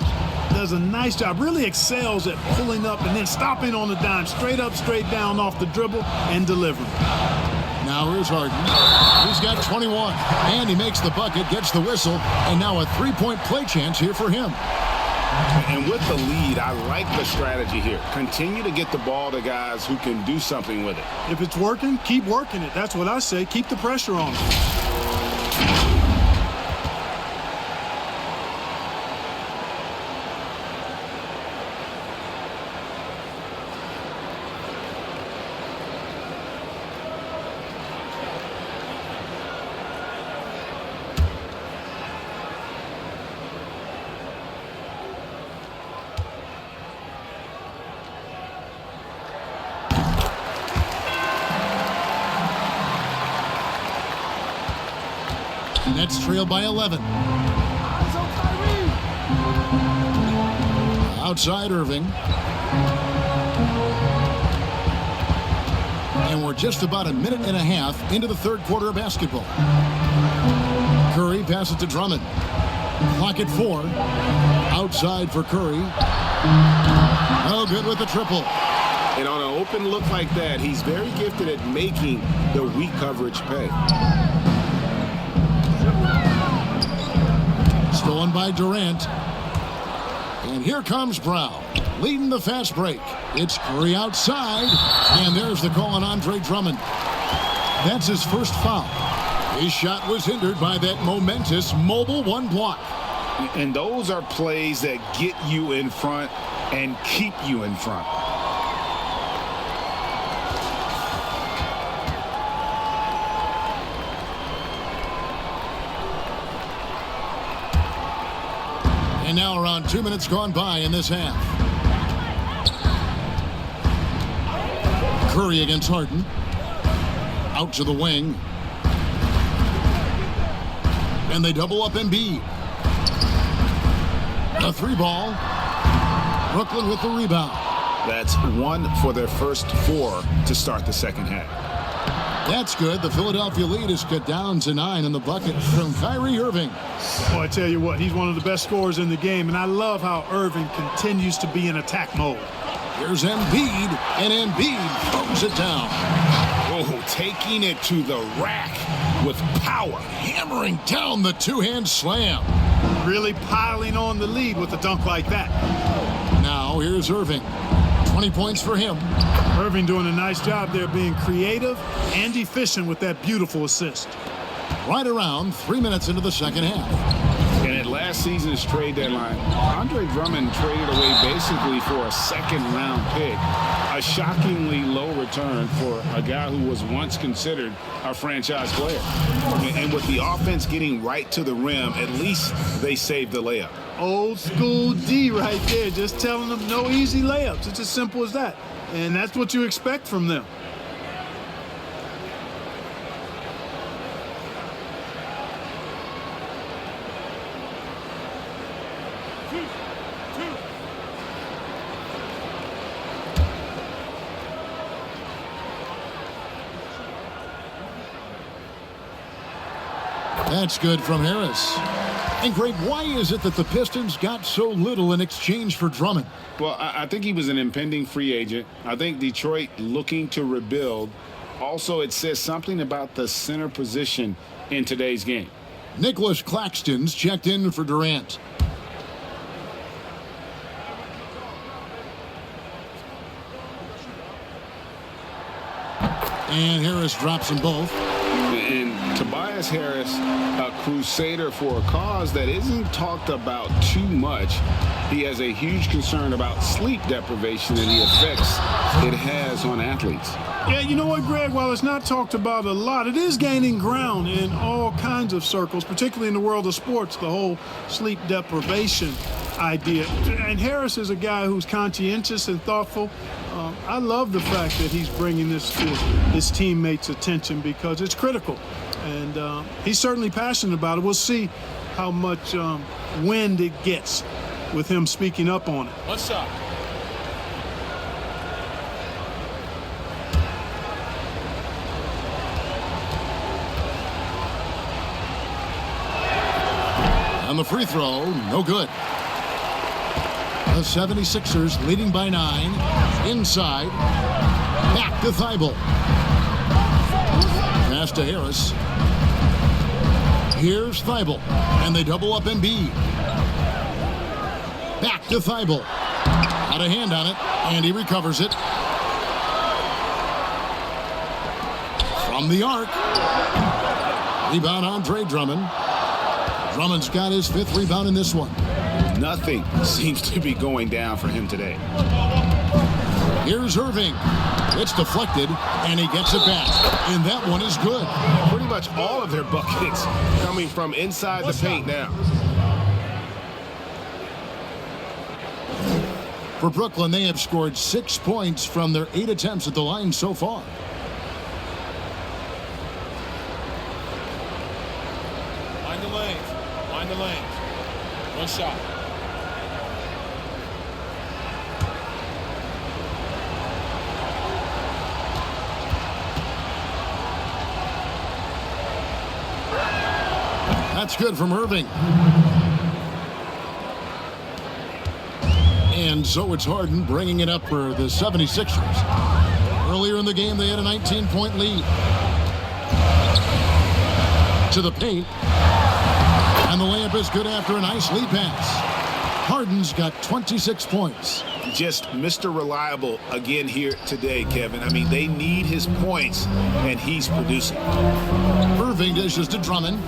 Does a nice job, really excels at pulling up and then stopping on the dime, straight up, straight down off the dribble and delivering. Now here's Harden. He's got 21, and he makes the bucket, gets the whistle, and now a three-point play chance here for him. And with the lead, I like the strategy here. Continue to get the ball to guys who can do something with it. If it's working, keep working it. That's what I say. Keep the pressure on. Nets trail by 11. Outside Irving. And we're just about a minute and a half into the third quarter of basketball. Curry passes to Drummond. Clock at 4. Outside for Curry. No good with the triple. And on an open look like that, he's very gifted at making the weak coverage pay. Stolen by Durant. And here comes Brown, leading the fast break. It's Curry outside, and there's the call on Andre Drummond. That's his first foul. His shot was hindered by that momentous mobile one block. And those are plays that get you in front and keep you in front. And now around 2 minutes gone by in this half. Curry against Harden. Out to the wing. And they double up Embiid. A three ball. Brooklyn with the rebound. That's 1 for their first 4 to start the second half. That's good. The Philadelphia lead is cut down to 9 in the bucket from Kyrie Irving. Well, I tell you what, he's one of the best scorers in the game, and I love how Irving continues to be in attack mode. Here's Embiid, and Embiid throws it down. Oh, taking it to the rack with power. Hammering down the two-hand slam. Really piling on the lead with a dunk like that. Now here's Irving. 20 points for him. Irving doing a nice job there, being creative and efficient with that beautiful assist. Right around 3 minutes into the second half. And at last season's trade deadline, Andre Drummond traded away basically for a second-round pick. A shockingly low return for a guy who was once considered a franchise player. And with the offense getting right to the rim, at least they saved the layup. Old school D right there, just telling them no easy layups. It's as simple as that. And that's what you expect from them. That's good from Harris. And Greg, why is it that the Pistons got so little in exchange for Drummond? Well, I think he was an impending free agent. I think Detroit looking to rebuild. Also, it says something about the center position in today's game. Nicholas Claxton's checked in for Durant. And Harris drops them both. And Tobias Harris, a crusader for a cause that isn't talked about too much. He has a huge concern about sleep deprivation and the effects it has on athletes. Yeah, you know what, Greg? While it's not talked about a lot, it is gaining ground in all kinds of circles, particularly in the world of sports, the whole sleep deprivation idea. And Harris is a guy who's conscientious and thoughtful. I love the fact that he's bringing this to his teammates' attention because it's critical. And he's certainly passionate about it. We'll see how much wind it gets with him speaking up on it. One shot. On the free throw, no good. The 76ers leading by 9. Inside. Back to Thibault. Pass to Harris. Here's Thibault. And they double up Embiid. Back to Thibault. Had a hand on it, and he recovers it. From the arc. Rebound Andre Drummond. Drummond's got his 5th rebound in this one. Nothing seems to be going down for him today. Here's Irving. It's deflected, and he gets it back. And that one is good. Pretty much all of their buckets coming from inside the paint now. For Brooklyn, they have scored 6 points from their 8 attempts at the line so far. Find the lanes. Find the lanes. One shot. That's good from Irving. And so it's Harden bringing it up for the 76ers. Earlier in the game, they had a 19-point lead. To the paint. And the layup is good after a nice lead pass. Harden's got 26 points. Just Mr. Reliable again here today, Kevin. I mean, they need his points, and he's producing. Irving dishes to Drummond.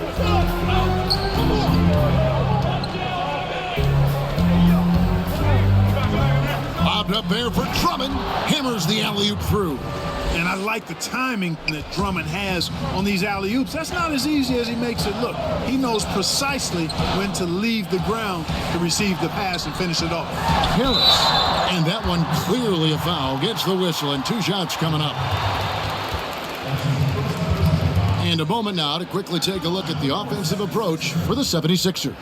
Lobbed up there for Drummond. Hammers the alley-oop through. And I like the timing that Drummond has on these alley-oops. That's not as easy as he makes it look. He knows precisely when to leave the ground to receive the pass and finish it off. Harris. And that one clearly a foul. Gets the whistle, and 2 shots coming up. And a moment now to quickly take a look at the offensive approach for the 76ers.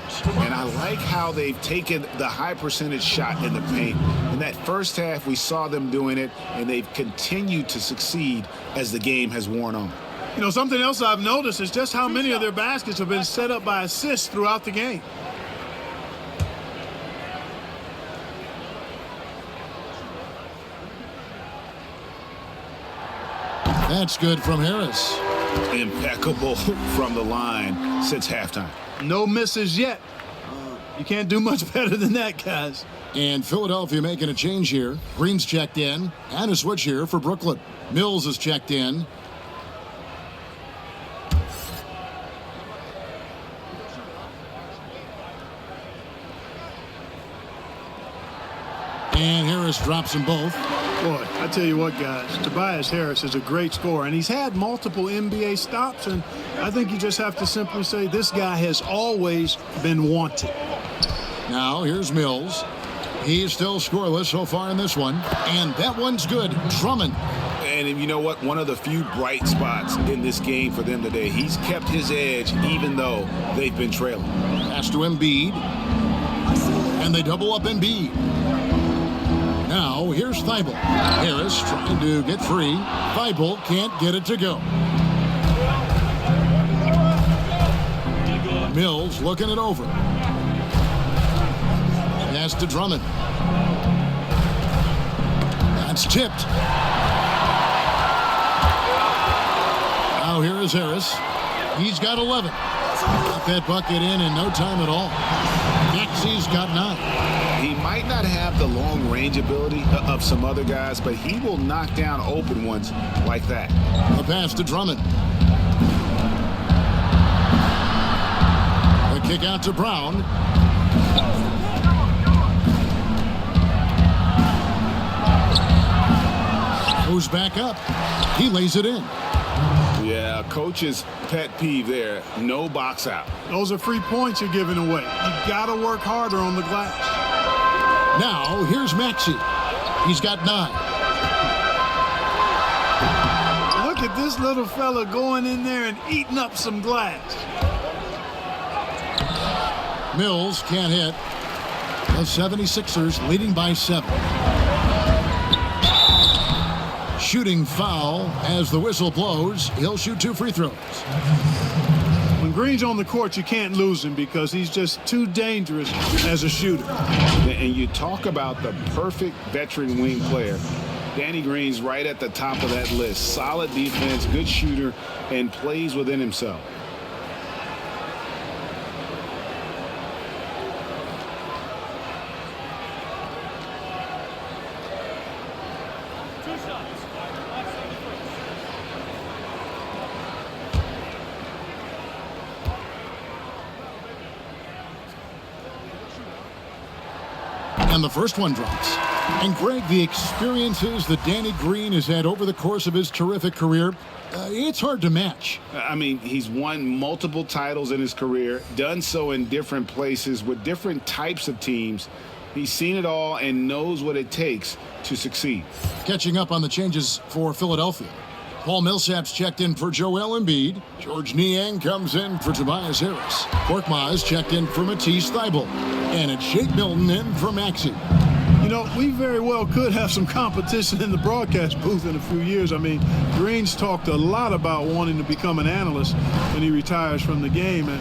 And I like how they've taken the high percentage shot in the paint. In that first half, we saw them doing it, and they've continued to succeed as the game has worn on. You know, something else I've noticed is just how many of their baskets have been set up by assists throughout the game. That's good from Harris. Impeccable from the line since halftime. No misses yet. You can't do much better than that, guys. And Philadelphia making a change here. Green's checked in. And a switch here for Brooklyn. Mills is checked in. And Harris drops them both. Boy, I tell you what, guys, Tobias Harris is a great scorer, and he's had multiple NBA stops, and I think you just have to simply say this guy has always been wanted. Now, here's Mills. He's still scoreless so far in this one, and that one's good. Drummond. And you know what? One of the few bright spots in this game for them today. He's kept his edge even though they've been trailing. Pass to Embiid. And they double up Embiid. Now, here's Thibault. Harris trying to get free. Thibault can't get it to go. Mills looking it over. Pass to Drummond. That's tipped. Now here is Harris. He's got 11. Got that bucket in no time at all. Maxey's got 9. He might not have the long-range ability of some other guys, but he will knock down open ones like that. A pass to Drummond. A kick out to Brown. Goes back up. He lays it in. Yeah, coach's pet peeve there. No box out. Those are free points you're giving away. You got to work harder on the glass. Now, here's Maxey. He's got 9. Look at this little fella going in there and eating up some glass. Mills can't hit. The 76ers leading by 7. Shooting foul as the whistle blows. He'll shoot 2 free throws. When Green's on the court, you can't lose him because he's just too dangerous as a shooter. And you talk about the perfect veteran wing player. Danny Green's right at the top of that list. Solid defense, good shooter, and plays within himself. And the first one drops. And Greg, the experiences that Danny Green has had over the course of his terrific career, it's hard to match. I mean, he's won multiple titles in his career, done so in different places with different types of teams. He's seen it all and knows what it takes to succeed. Catching up on the changes for Philadelphia. Paul Millsap's checked in for Joel Embiid. George Niang comes in for Tobias Harris. Korkmaz checked in for Matisse Thybulle. And it's Shake Milton in for Maxey. You know, we very well could have some competition in the broadcast booth in a few years. I mean, Green's talked a lot about wanting to become an analyst when he retires from the game, and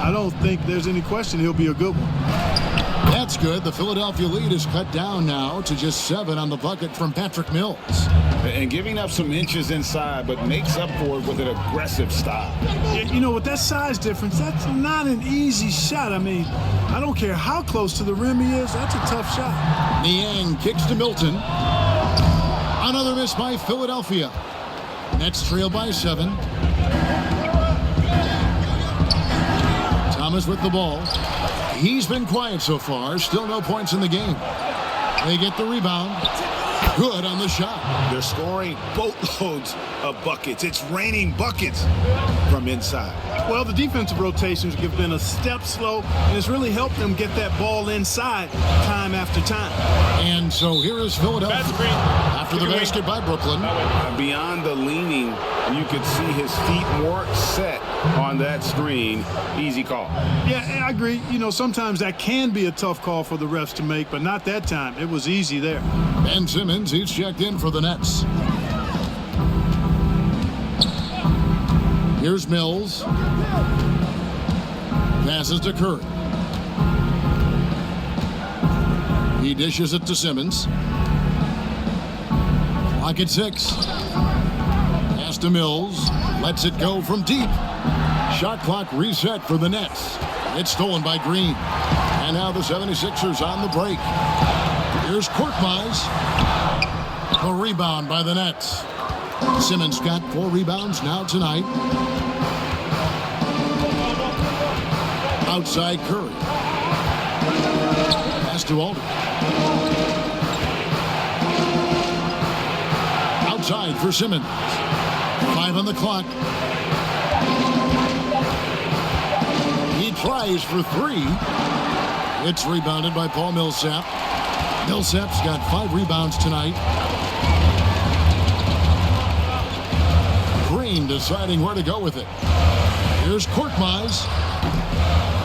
I don't think there's any question he'll be a good one. That's good. The Philadelphia lead is cut down now to just 7 on the bucket from Patrick Mills. And giving up some inches inside, but makes up for it with an aggressive style. You know, with that size difference, that's not an easy shot. I mean, I don't care how close to the rim he is. That's a tough shot. Niang kicks to Milton. Another miss by Philadelphia. Nets trail by 7. Thomas with the ball. He's been quiet so far. Still no points in the game. They get the rebound. Good on the shot. They're scoring boatloads of buckets. It's raining buckets from inside. Well, the defensive rotations have been a step slow, and it's really helped them get that ball inside time after time. And so here is Philadelphia after the basket by Brooklyn. Beyond the leaning, you could see his feet more set on that screen. Easy call. Yeah, I agree. You know, sometimes that can be a tough call for the refs to make, but not that time. It was easy there. Ben Simmons, he's checked in for the Nets. Here's Mills. Passes to Curry. He dishes it to Simmons. Clock at 6. Pass to Mills. Lets it go from deep. Shot clock reset for the Nets. It's stolen by Green. And now the 76ers on the break. Here's Korkmaz. The rebound by the Nets. Simmons got 4 rebounds now tonight. Outside Curry. Pass to Aldridge. Outside for Simmons. 5 on the clock. He tries for 3. It's rebounded by Paul Millsap. Millsap's got 5 rebounds tonight. Green deciding where to go with it. Here's Korkmaz.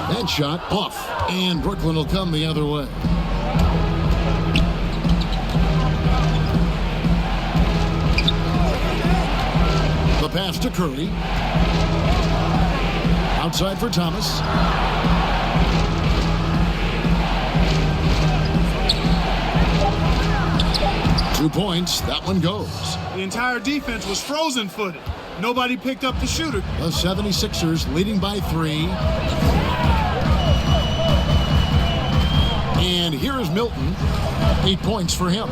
That shot off. And Brooklyn will come the other way. The pass to Curry. Outside for Thomas. Two points. That one goes. The entire defense was frozen-footed. Nobody picked up the shooter. The 76ers leading by 3. And here is Milton. 8 points for him.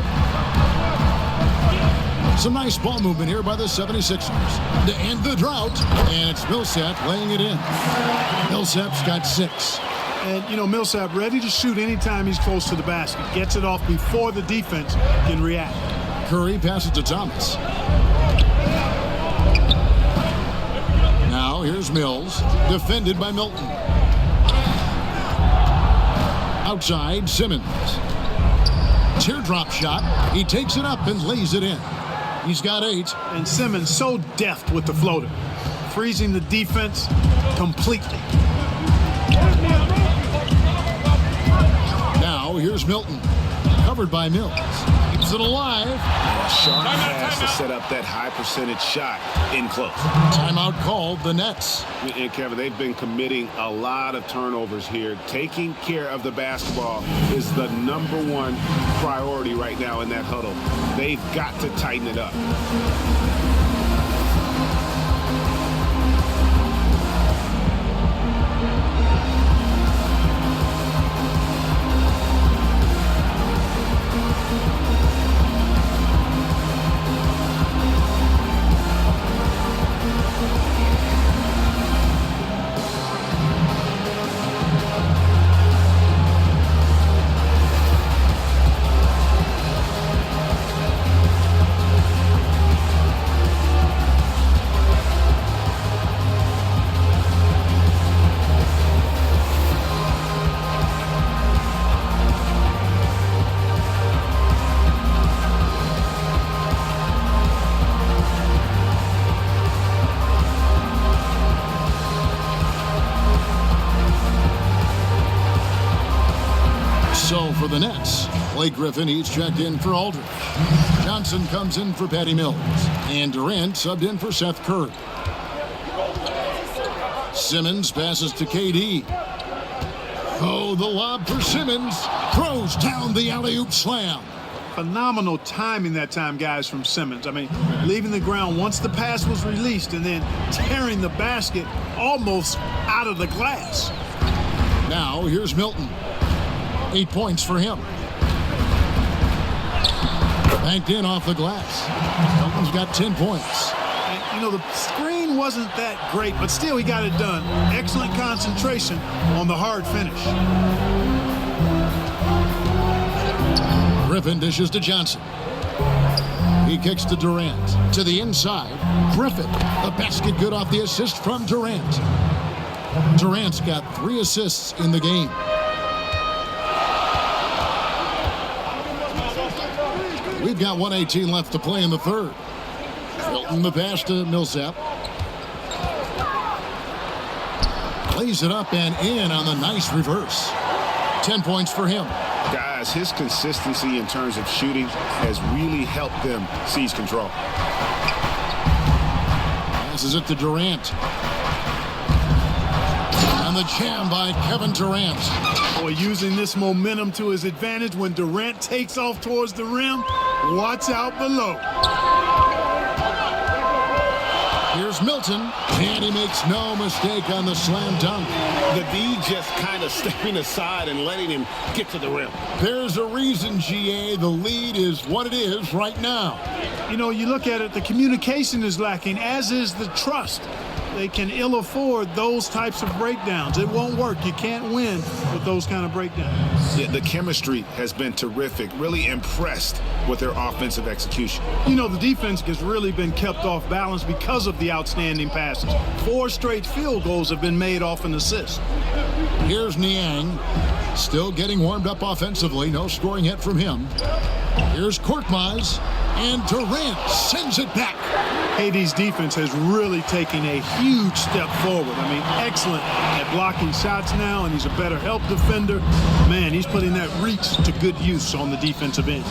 Some nice ball movement here by the 76ers to end the drought. And it's Millsap laying it in. Millsap's got 6. And, you know, Millsap ready to shoot anytime he's close to the basket. Gets it off before the defense can react. Curry passes to Thomas. Now here's Mills. Defended by Milton. Outside, Simmons. Teardrop shot. He takes it up and lays it in. He's got 8. And Simmons so deft with the floater. Freezing the defense completely. Now here's Milton. Covered by Mills. Keeps it alive. Sharp pass to set up that high percentage shot in close. Timeout called the Nets. And Kevin, they've been committing a lot of turnovers here. Taking care of the basketball is the #1 priority right now in that huddle. They've got to tighten it up. So for the Nets, Blake Griffin, he's checked in for Aldridge. Johnson comes in for Patty Mills. And Durant subbed in for Seth Curry. Simmons passes to KD. Oh, the lob for Simmons. Throws down the alley-oop slam. Phenomenal timing that time, guys, from Simmons. I mean, leaving the ground once the pass was released and then tearing the basket almost out of the glass. Now, here's Milton. 8 points for him. Banked in off the glass. Milton's got 10 points. And, you know, the screen wasn't that great, but still he got it done. Excellent concentration on the hard finish. Griffin dishes to Johnson. He kicks to Durant. To the inside. Griffin. The basket good off the assist from Durant. Durant's got 3 assists in the game. We've got 1:18 left to play in the third. Milton the pass to Millsap. Lays it up and in on the nice reverse. 10 points for him. Guys, his consistency in terms of shooting has really helped them seize control. Passes it to Durant. And the jam by Kevin Durant. Boy, using this momentum to his advantage when Durant takes off towards the rim. Watch out below. Here's Milton, and he makes no mistake on the slam dunk. The D just kind of stepping aside and letting him get to the rim. There's a reason, GA, the lead is what it is right now. You know, you look at it, the communication is lacking, as is the trust. They can ill afford those types of breakdowns. It won't work. You can't win with those kind of breakdowns. Yeah, the chemistry has been terrific. Really impressed with their offensive execution. You know, the defense has really been kept off balance because of the outstanding passes. 4 straight field goals have been made off an assist. Here's Niang, still getting warmed up offensively. No scoring hit from him. Here's Korkmaz, and Durant sends it back. KD's defense has really taken a huge step forward. I mean, excellent at blocking shots now, and he's a better help defender. Man, he's putting that reach to good use on the defensive end.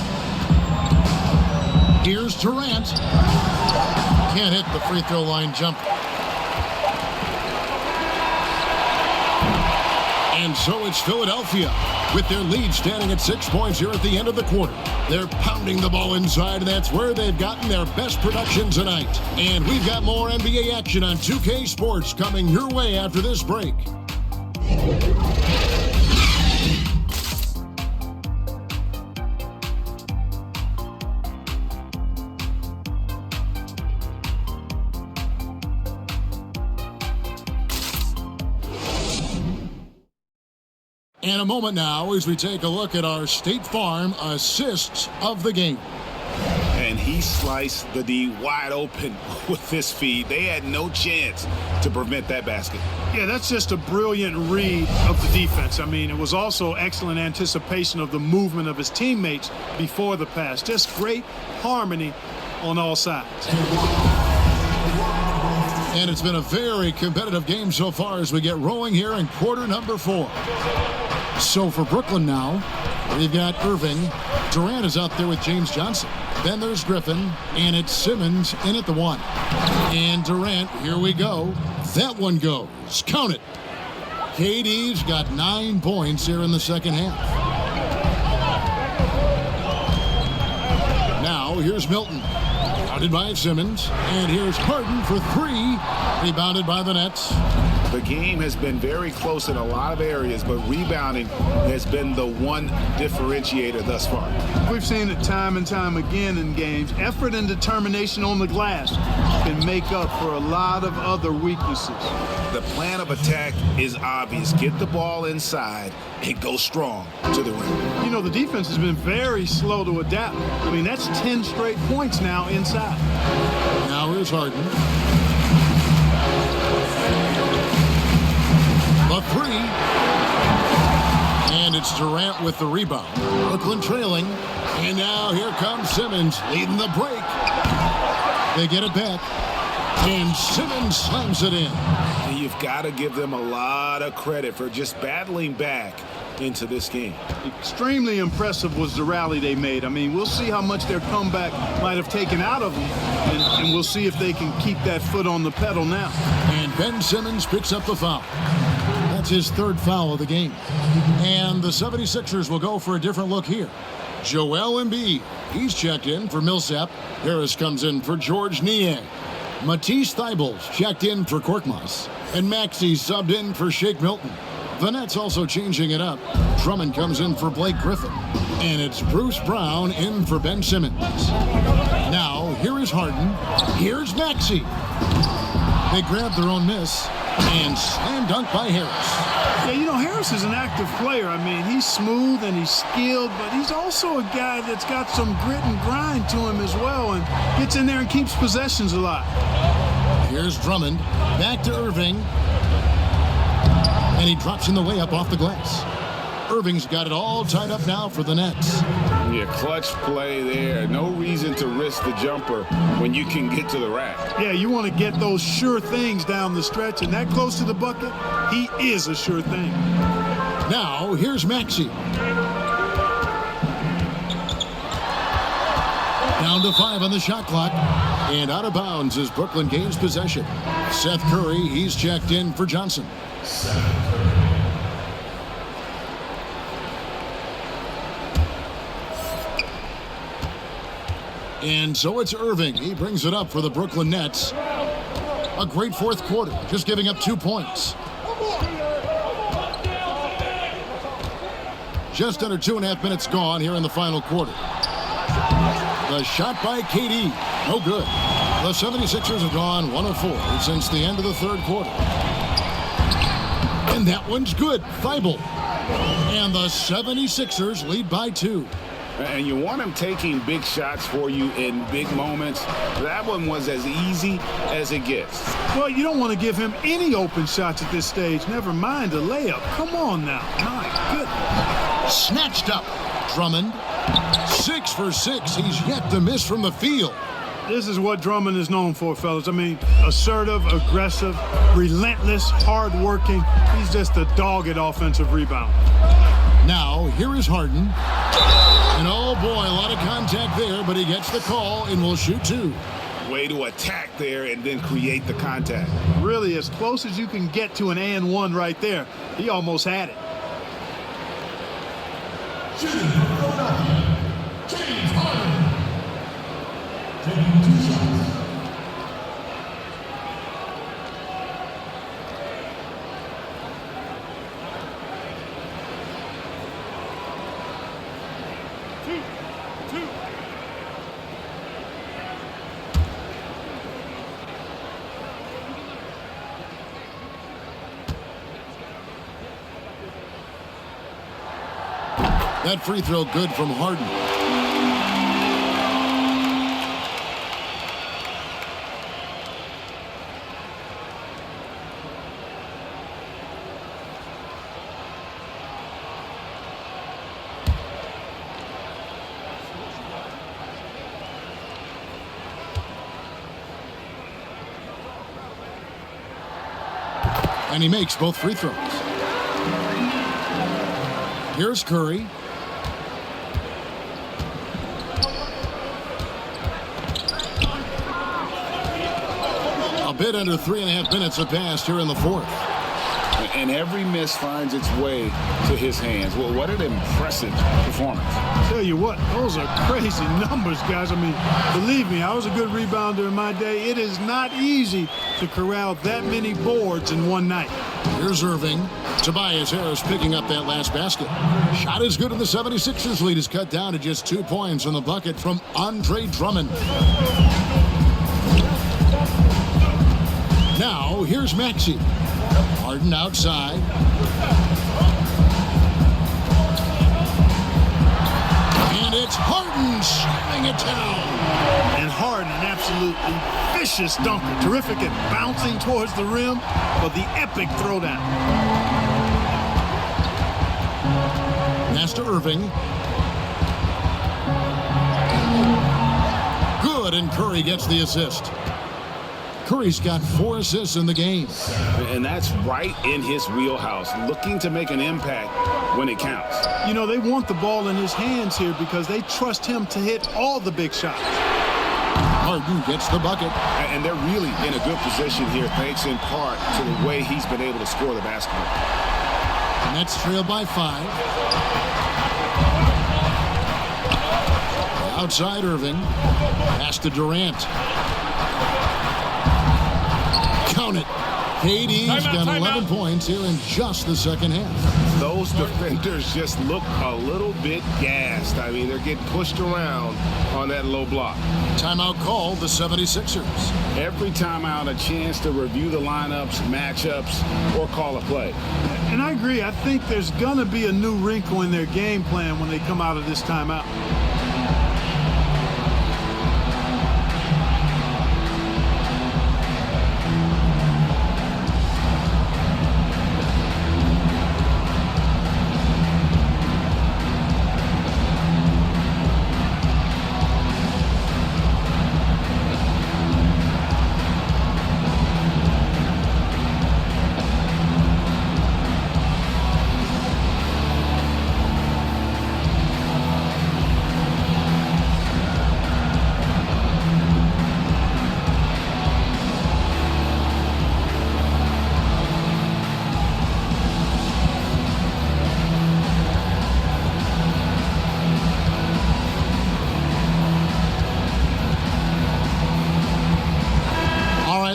Here's Durant. Can't hit the free throw line jump. And so it's Philadelphia with their lead standing at 6 points here at the end of the quarter. They're pounding the ball inside, and that's where they've gotten their best production tonight. And we've got more NBA action on 2K Sports coming your way after this break. In a moment now, as we take a look at our State Farm assists of the game. And he sliced the D wide open with this feed. They had no chance to prevent that basket. Yeah, that's just a brilliant read of the defense. I mean, it was also excellent anticipation of the movement of his teammates before the pass. Just great harmony on all sides. And it's been a very competitive game so far as we get rolling here in quarter number 4. So for Brooklyn now, we've got Irving. Durant is out there with James Johnson. Then there's Griffin, and it's Simmons in at the 1. And Durant, here we go. That one goes. Count it. KD's got 9 points here in the second half. Now here's Milton. Guarded by Simmons. And here's Harden for 3. Rebounded by the Nets. The game has been very close in a lot of areas, but rebounding has been the one differentiator thus far. We've seen it time and time again in games. Effort and determination on the glass can make up for a lot of other weaknesses. The plan of attack is obvious. Get the ball inside and go strong to the rim. You know, the defense has been very slow to adapt. I mean, that's 10 straight points now inside. Now here's Harden. The 3. And it's Durant with the rebound. Brooklyn trailing. And now here comes Simmons leading the break. They get it back. And Simmons slams it in. And you've got to give them a lot of credit for just battling back into this game. Extremely impressive was the rally they made. I mean, we'll see how much their comeback might have taken out of them, and we'll see if they can keep that foot on the pedal now. And Ben Simmons picks up the foul. That's his third foul of the game. And the 76ers will go for a different look here. Joel Embiid, he's checked in for Millsap. Harris comes in for George Niang. Matisse Thybulle's checked in for Korkmaz. And Maxey subbed in for Shake Milton. The Nets also changing it up. Drummond comes in for Blake Griffin. And it's Bruce Brown in for Ben Simmons. Now, here is Harden. Here's Maxey. They grab their own miss. And slam dunk by Harris. Yeah, you know, Harris is an active player. I mean, he's smooth and he's skilled, but he's also a guy that's got some grit and grind to him as well and gets in there and keeps possessions alive. Here's Drummond. Back to Irving. And he drops in the way up off the glass. Irving's got it all tied up now for the Nets. Yeah, clutch play there. No reason to risk the jumper when you can get to the rack. Yeah, you want to get those sure things down the stretch, and that close to the bucket, he is a sure thing. Now, here's Maxey. Down to 5 on the shot clock. And out of bounds as Brooklyn gains possession. Seth Curry, he's checked in for Johnson. And so it's Irving. He brings it up for the Brooklyn Nets. A great fourth quarter, just giving up 2 points. Just under 2.5 minutes gone here in the final quarter. The shot by KD, no good. The 76ers have gone 1 of 4 since the end of the third quarter. And that one's good, Thibault. And the 76ers lead by 2. And you want him taking big shots for you in big moments. That one was as easy as it gets. Well, you don't want to give him any open shots at this stage. Never mind a layup. Come on now. My goodness. Snatched up. Drummond. 6 for 6. He's yet to miss from the field. This is what Drummond is known for, fellas. I mean, assertive, aggressive, relentless, hard-working. He's just a dogged offensive rebound. Now, here is Harden. And oh boy, a lot of contact there, but he gets the call and will shoot 2. Way to attack there and then create the contact. Really, as close as you can get to an and one right there. He almost had it. James Harden. Taking 2 shots. That free throw good from Harden. And he makes both free throws. Here's Curry. A bit under 3.5 minutes have passed here in the fourth. And every miss finds its way to his hands. Well, what an impressive performance. Tell you what, those are crazy numbers, guys. I mean, believe me, I was a good rebounder in my day. It is not easy to corral that many boards in one night. Here's Irving. Tobias Harris picking up that last basket. Shot is good, and the 76ers lead is cut down to just 2 points on the bucket from Andre Drummond. Now, here's Maxey. Harden outside. And it's Harden slamming it down. And Harden, an absolutely vicious dunker. Terrific at bouncing towards the rim, but the epic throwdown. Pass to Irving. Good, and Curry gets the assist. Curry's got 4 assists in the game. And that's right in his wheelhouse, looking to make an impact when it counts. You know, they want the ball in his hands here because they trust him to hit all the big shots. Harden gets the bucket. And they're really in a good position here, thanks in part to the way he's been able to score the basketball. Nets trail by 5. Outside Irving. Pass to Durant. Count it. KD's got 11 points here in just the second half. Those defenders just look a little bit gassed. I mean, they're getting pushed around on that low block. Timeout called the 76ers. Every timeout, a chance to review the lineups, matchups, or call a play. And I agree. I think there's going to be a new wrinkle in their game plan when they come out of this timeout.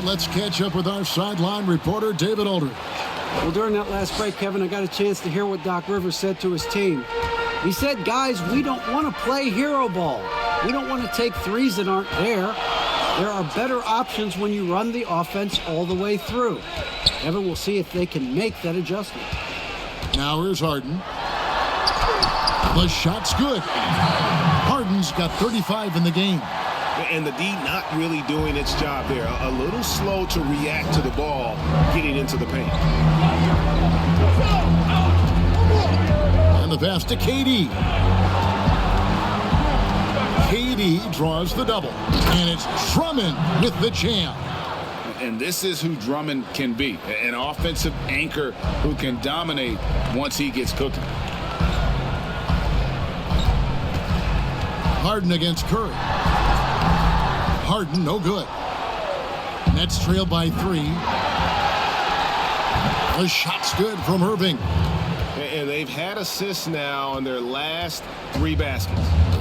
Let's catch up with our sideline reporter, David Aldridge. Well, during that last break, Kevin, I got a chance to hear what Doc Rivers said to his team. He said, guys, we don't want to play hero ball. We don't want to take threes that aren't there. There are better options when you run the offense all the way through. Kevin, we'll see if they can make that adjustment. Now here's Harden. The shot's good. Harden's got 35 in the game. And the D not really doing its job there. A little slow to react to the ball getting into the paint. And the pass to KD. KD draws the double. And it's Drummond with the jam. And this is who Drummond can be. An offensive anchor who can dominate once he gets cooking. Harden against Curry. Harden, no good. Nets trail by 3. The shot's good from Irving. And they've had assists now in their last 3 baskets.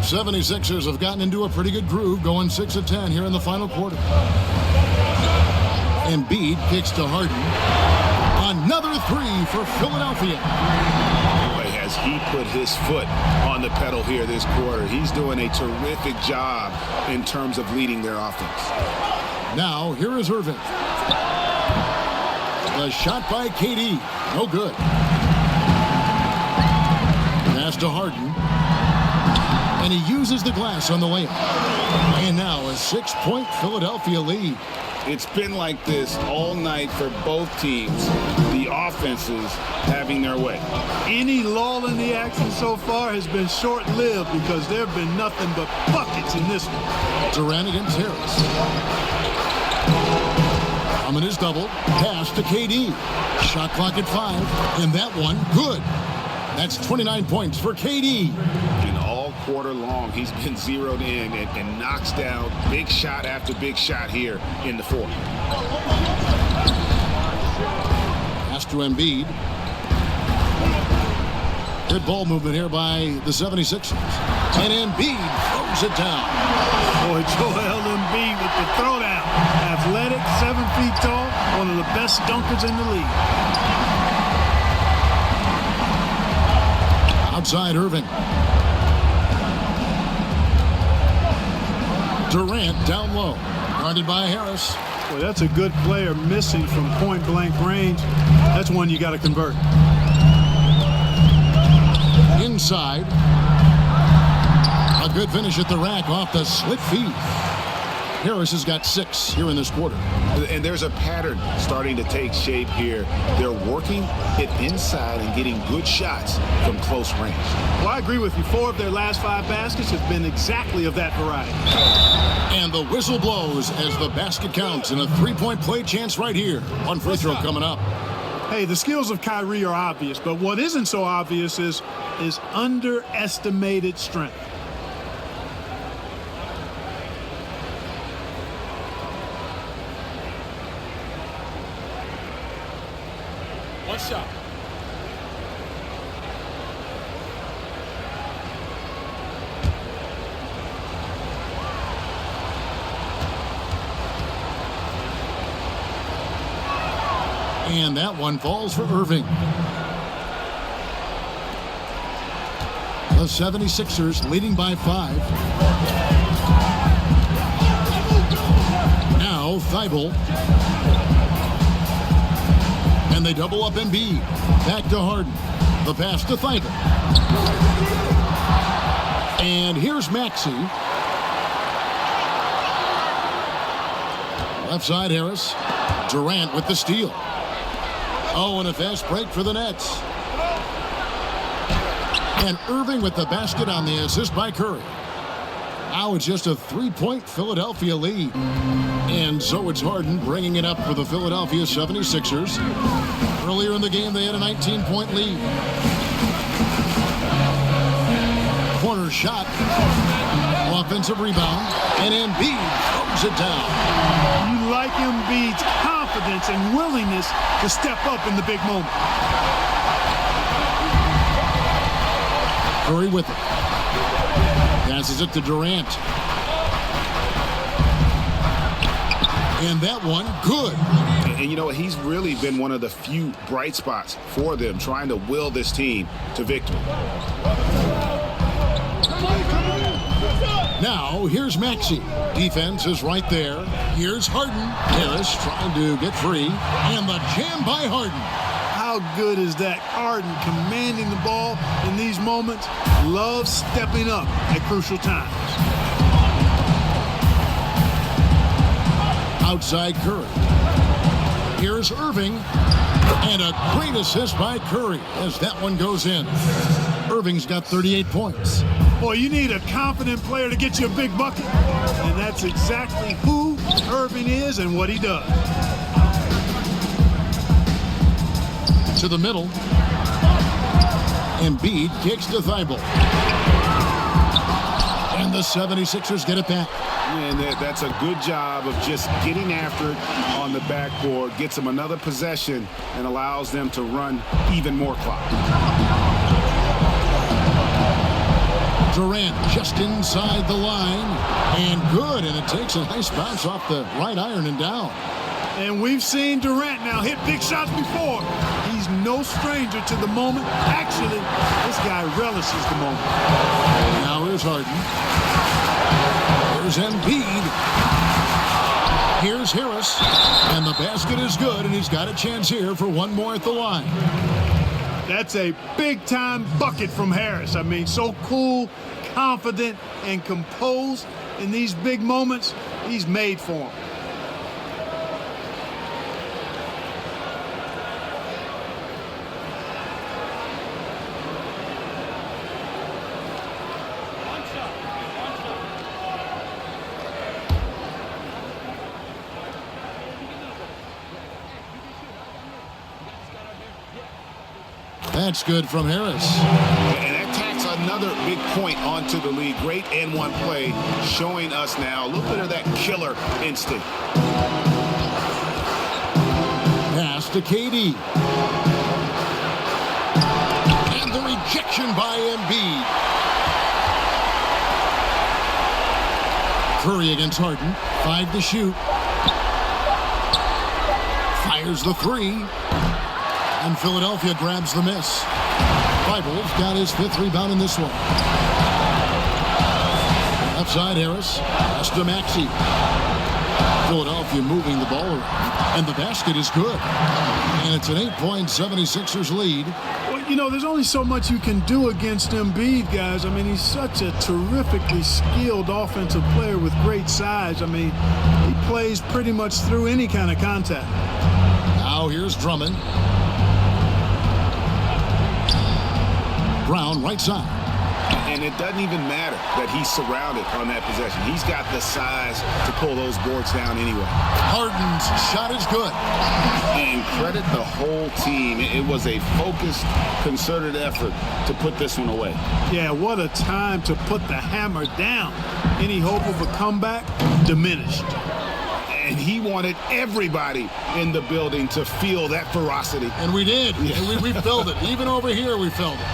The 76ers have gotten into a pretty good groove, going 6 of 10 here in the final quarter. Embiid kicks to Harden. Another 3 for Philadelphia. Boy, has he put his foot on the pedal here this quarter. He's doing a terrific job in terms of leading their offense. Now, here is Irving. The shot by KD. No good. Pass to Harden. And he uses the glass on the layup. And now a 6-point Philadelphia lead. It's been like this all night for both teams. The offenses having their way. Any lull in the action so far has been short-lived because there have been nothing but buckets in this one. Durant against Harris. Coming is double. Pass to KD. Shot clock at 5. And that one, good. That's 29 points for KD. And all quarter long, he's been zeroed in and knocks down big shot after big shot here in the fourth. Pass to Embiid. Good ball movement here by the 76ers. And Embiid throws it down. Boy, Joel Embiid with the throwdown. Athletic, 7 feet tall, one of the best dunkers in the league. Outside Irving. Durant down low. Guarded by Harris. Boy, that's a good player missing from point-blank range. That's one you got to convert. Inside. A good finish at the rack off the slick feed. Harris has got 6 here in this quarter. And there's a pattern starting to take shape here. They're working it inside and getting good shots from close range. Well, I agree with you. 4 of their last 5 baskets have been exactly of that variety. And the whistle blows as the basket counts, and a 3-point play chance right here. One free throw coming up. Hey, the skills of Kyrie are obvious, but what isn't so obvious is underestimated strength. shot. And that one falls for Irving. The 76ers leading by 5. Now Thibault. And they double up Embiid. Back to Harden. The pass to Thibault. And here's Maxey. Left side Harris. Durant with the steal. Oh, and a fast break for the Nets. And Irving with the basket on the assist by Curry. Now it's just a 3-point Philadelphia lead. And so it's Harden bringing it up for the Philadelphia 76ers. Earlier in the game, they had a 19-point lead. Corner shot. Offensive rebound. And Embiid throws it down. You like Embiid's confidence and willingness to step up in the big moment. Curry with it. Passes it to Durant. And that one, good. And you know what? He's really been one of the few bright spots for them, trying to will this team to victory. Now, here's Maxey. Defense is right there. Here's Harden. Harris trying to get free. And the jam by Harden. How good is that? Harden commanding the ball in these moments. Loves stepping up at crucial times. Outside Curry. Here's Irving. And a great assist by Curry as that one goes in. Irving's got 38 points. Boy, you need a confident player to get you a big bucket. And that's exactly who Irving is and what he does. To the middle. Embiid kicks to Thibault. And the 76ers get it back. And that's a good job of just getting after it on the backboard. Gets them another possession and allows them to run even more clock. Durant just inside the line. And good. And it takes a nice bounce off the right iron and down. And we've seen Durant now hit big shots before. He's no stranger to the moment. Actually, this guy relishes the moment. Now here's Harden. Here's Embiid. Here's Harris. And the basket is good, and he's got a chance here for one more at the line. That's a big-time bucket from Harris. I mean, so cool, confident, and composed in these big moments. He's made for them. That's good from Harris. And that tacks another big point onto the lead. Great N1 play, showing us now a little bit of that killer instinct. Pass to KD. And the rejection by Embiid. Curry against Harden. 5 to shoot. Fires the 3. And Philadelphia grabs the miss. Thibault's got his 5th rebound in this one. Left side Harris. Pass to Maxey. Philadelphia moving the ball around. And the basket is good. And it's an 8-point 76ers lead. Well, you know, there's only so much you can do against Embiid, guys. I mean, he's such a terrifically skilled offensive player with great size. I mean, he plays pretty much through any kind of contact. Now here's Drummond. Brown, right side. And it doesn't even matter that he's surrounded on that possession. He's got the size to pull those boards down anyway. Harden's shot is good. And credit the whole team. It was a focused, concerted effort to put this one away. Yeah, what a time to put the hammer down. Any hope of a comeback diminished. and he wanted everybody in the building to feel that ferocity. And we did. Yeah. We felt it. Even over here, we felt it.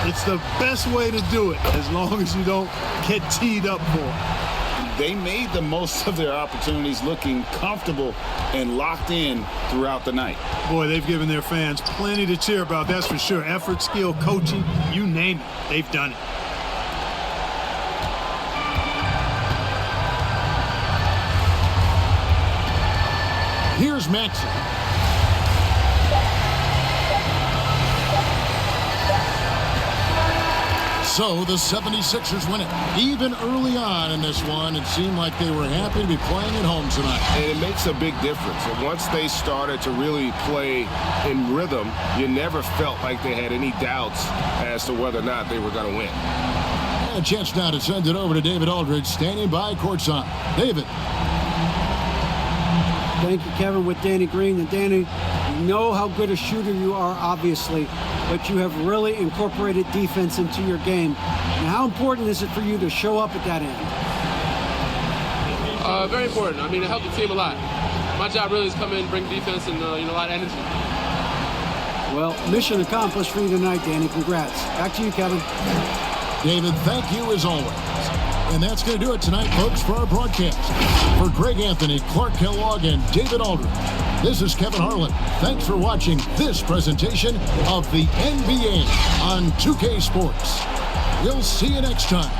It's the best way to do it, as long as you don't get teed up for it. They made the most of their opportunities, looking comfortable and locked in throughout the night. Boy, they've given their fans plenty to cheer about, that's for sure. Effort, skill, coaching, you name it, they've done it. Here's Maxey. So the 76ers win it. Even early on in this one, it seemed like they were happy to be playing at home tonight. And it makes a big difference. And once they started to really play in rhythm, you never felt like they had any doubts as to whether or not they were going to win. And a chance now to send it over to David Aldridge, standing by courtside. David. Thank you, Kevin, with Danny Green. And Danny, we know how good a shooter you are, obviously, but you have really incorporated defense into your game. And how important is it for you to show up at that end? Very important. I mean, it helped the team a lot. My job really is come in, bring defense, and a lot of energy. Well, mission accomplished for you tonight, Danny. Congrats. Back to you, Kevin. David, thank you as always. And that's going to do it tonight, folks, for our broadcast. For Greg Anthony, Clark Kellogg, and David Aldridge, this is Kevin Harlan. Thanks for watching this presentation of the NBA on 2K Sports. We'll see you next time.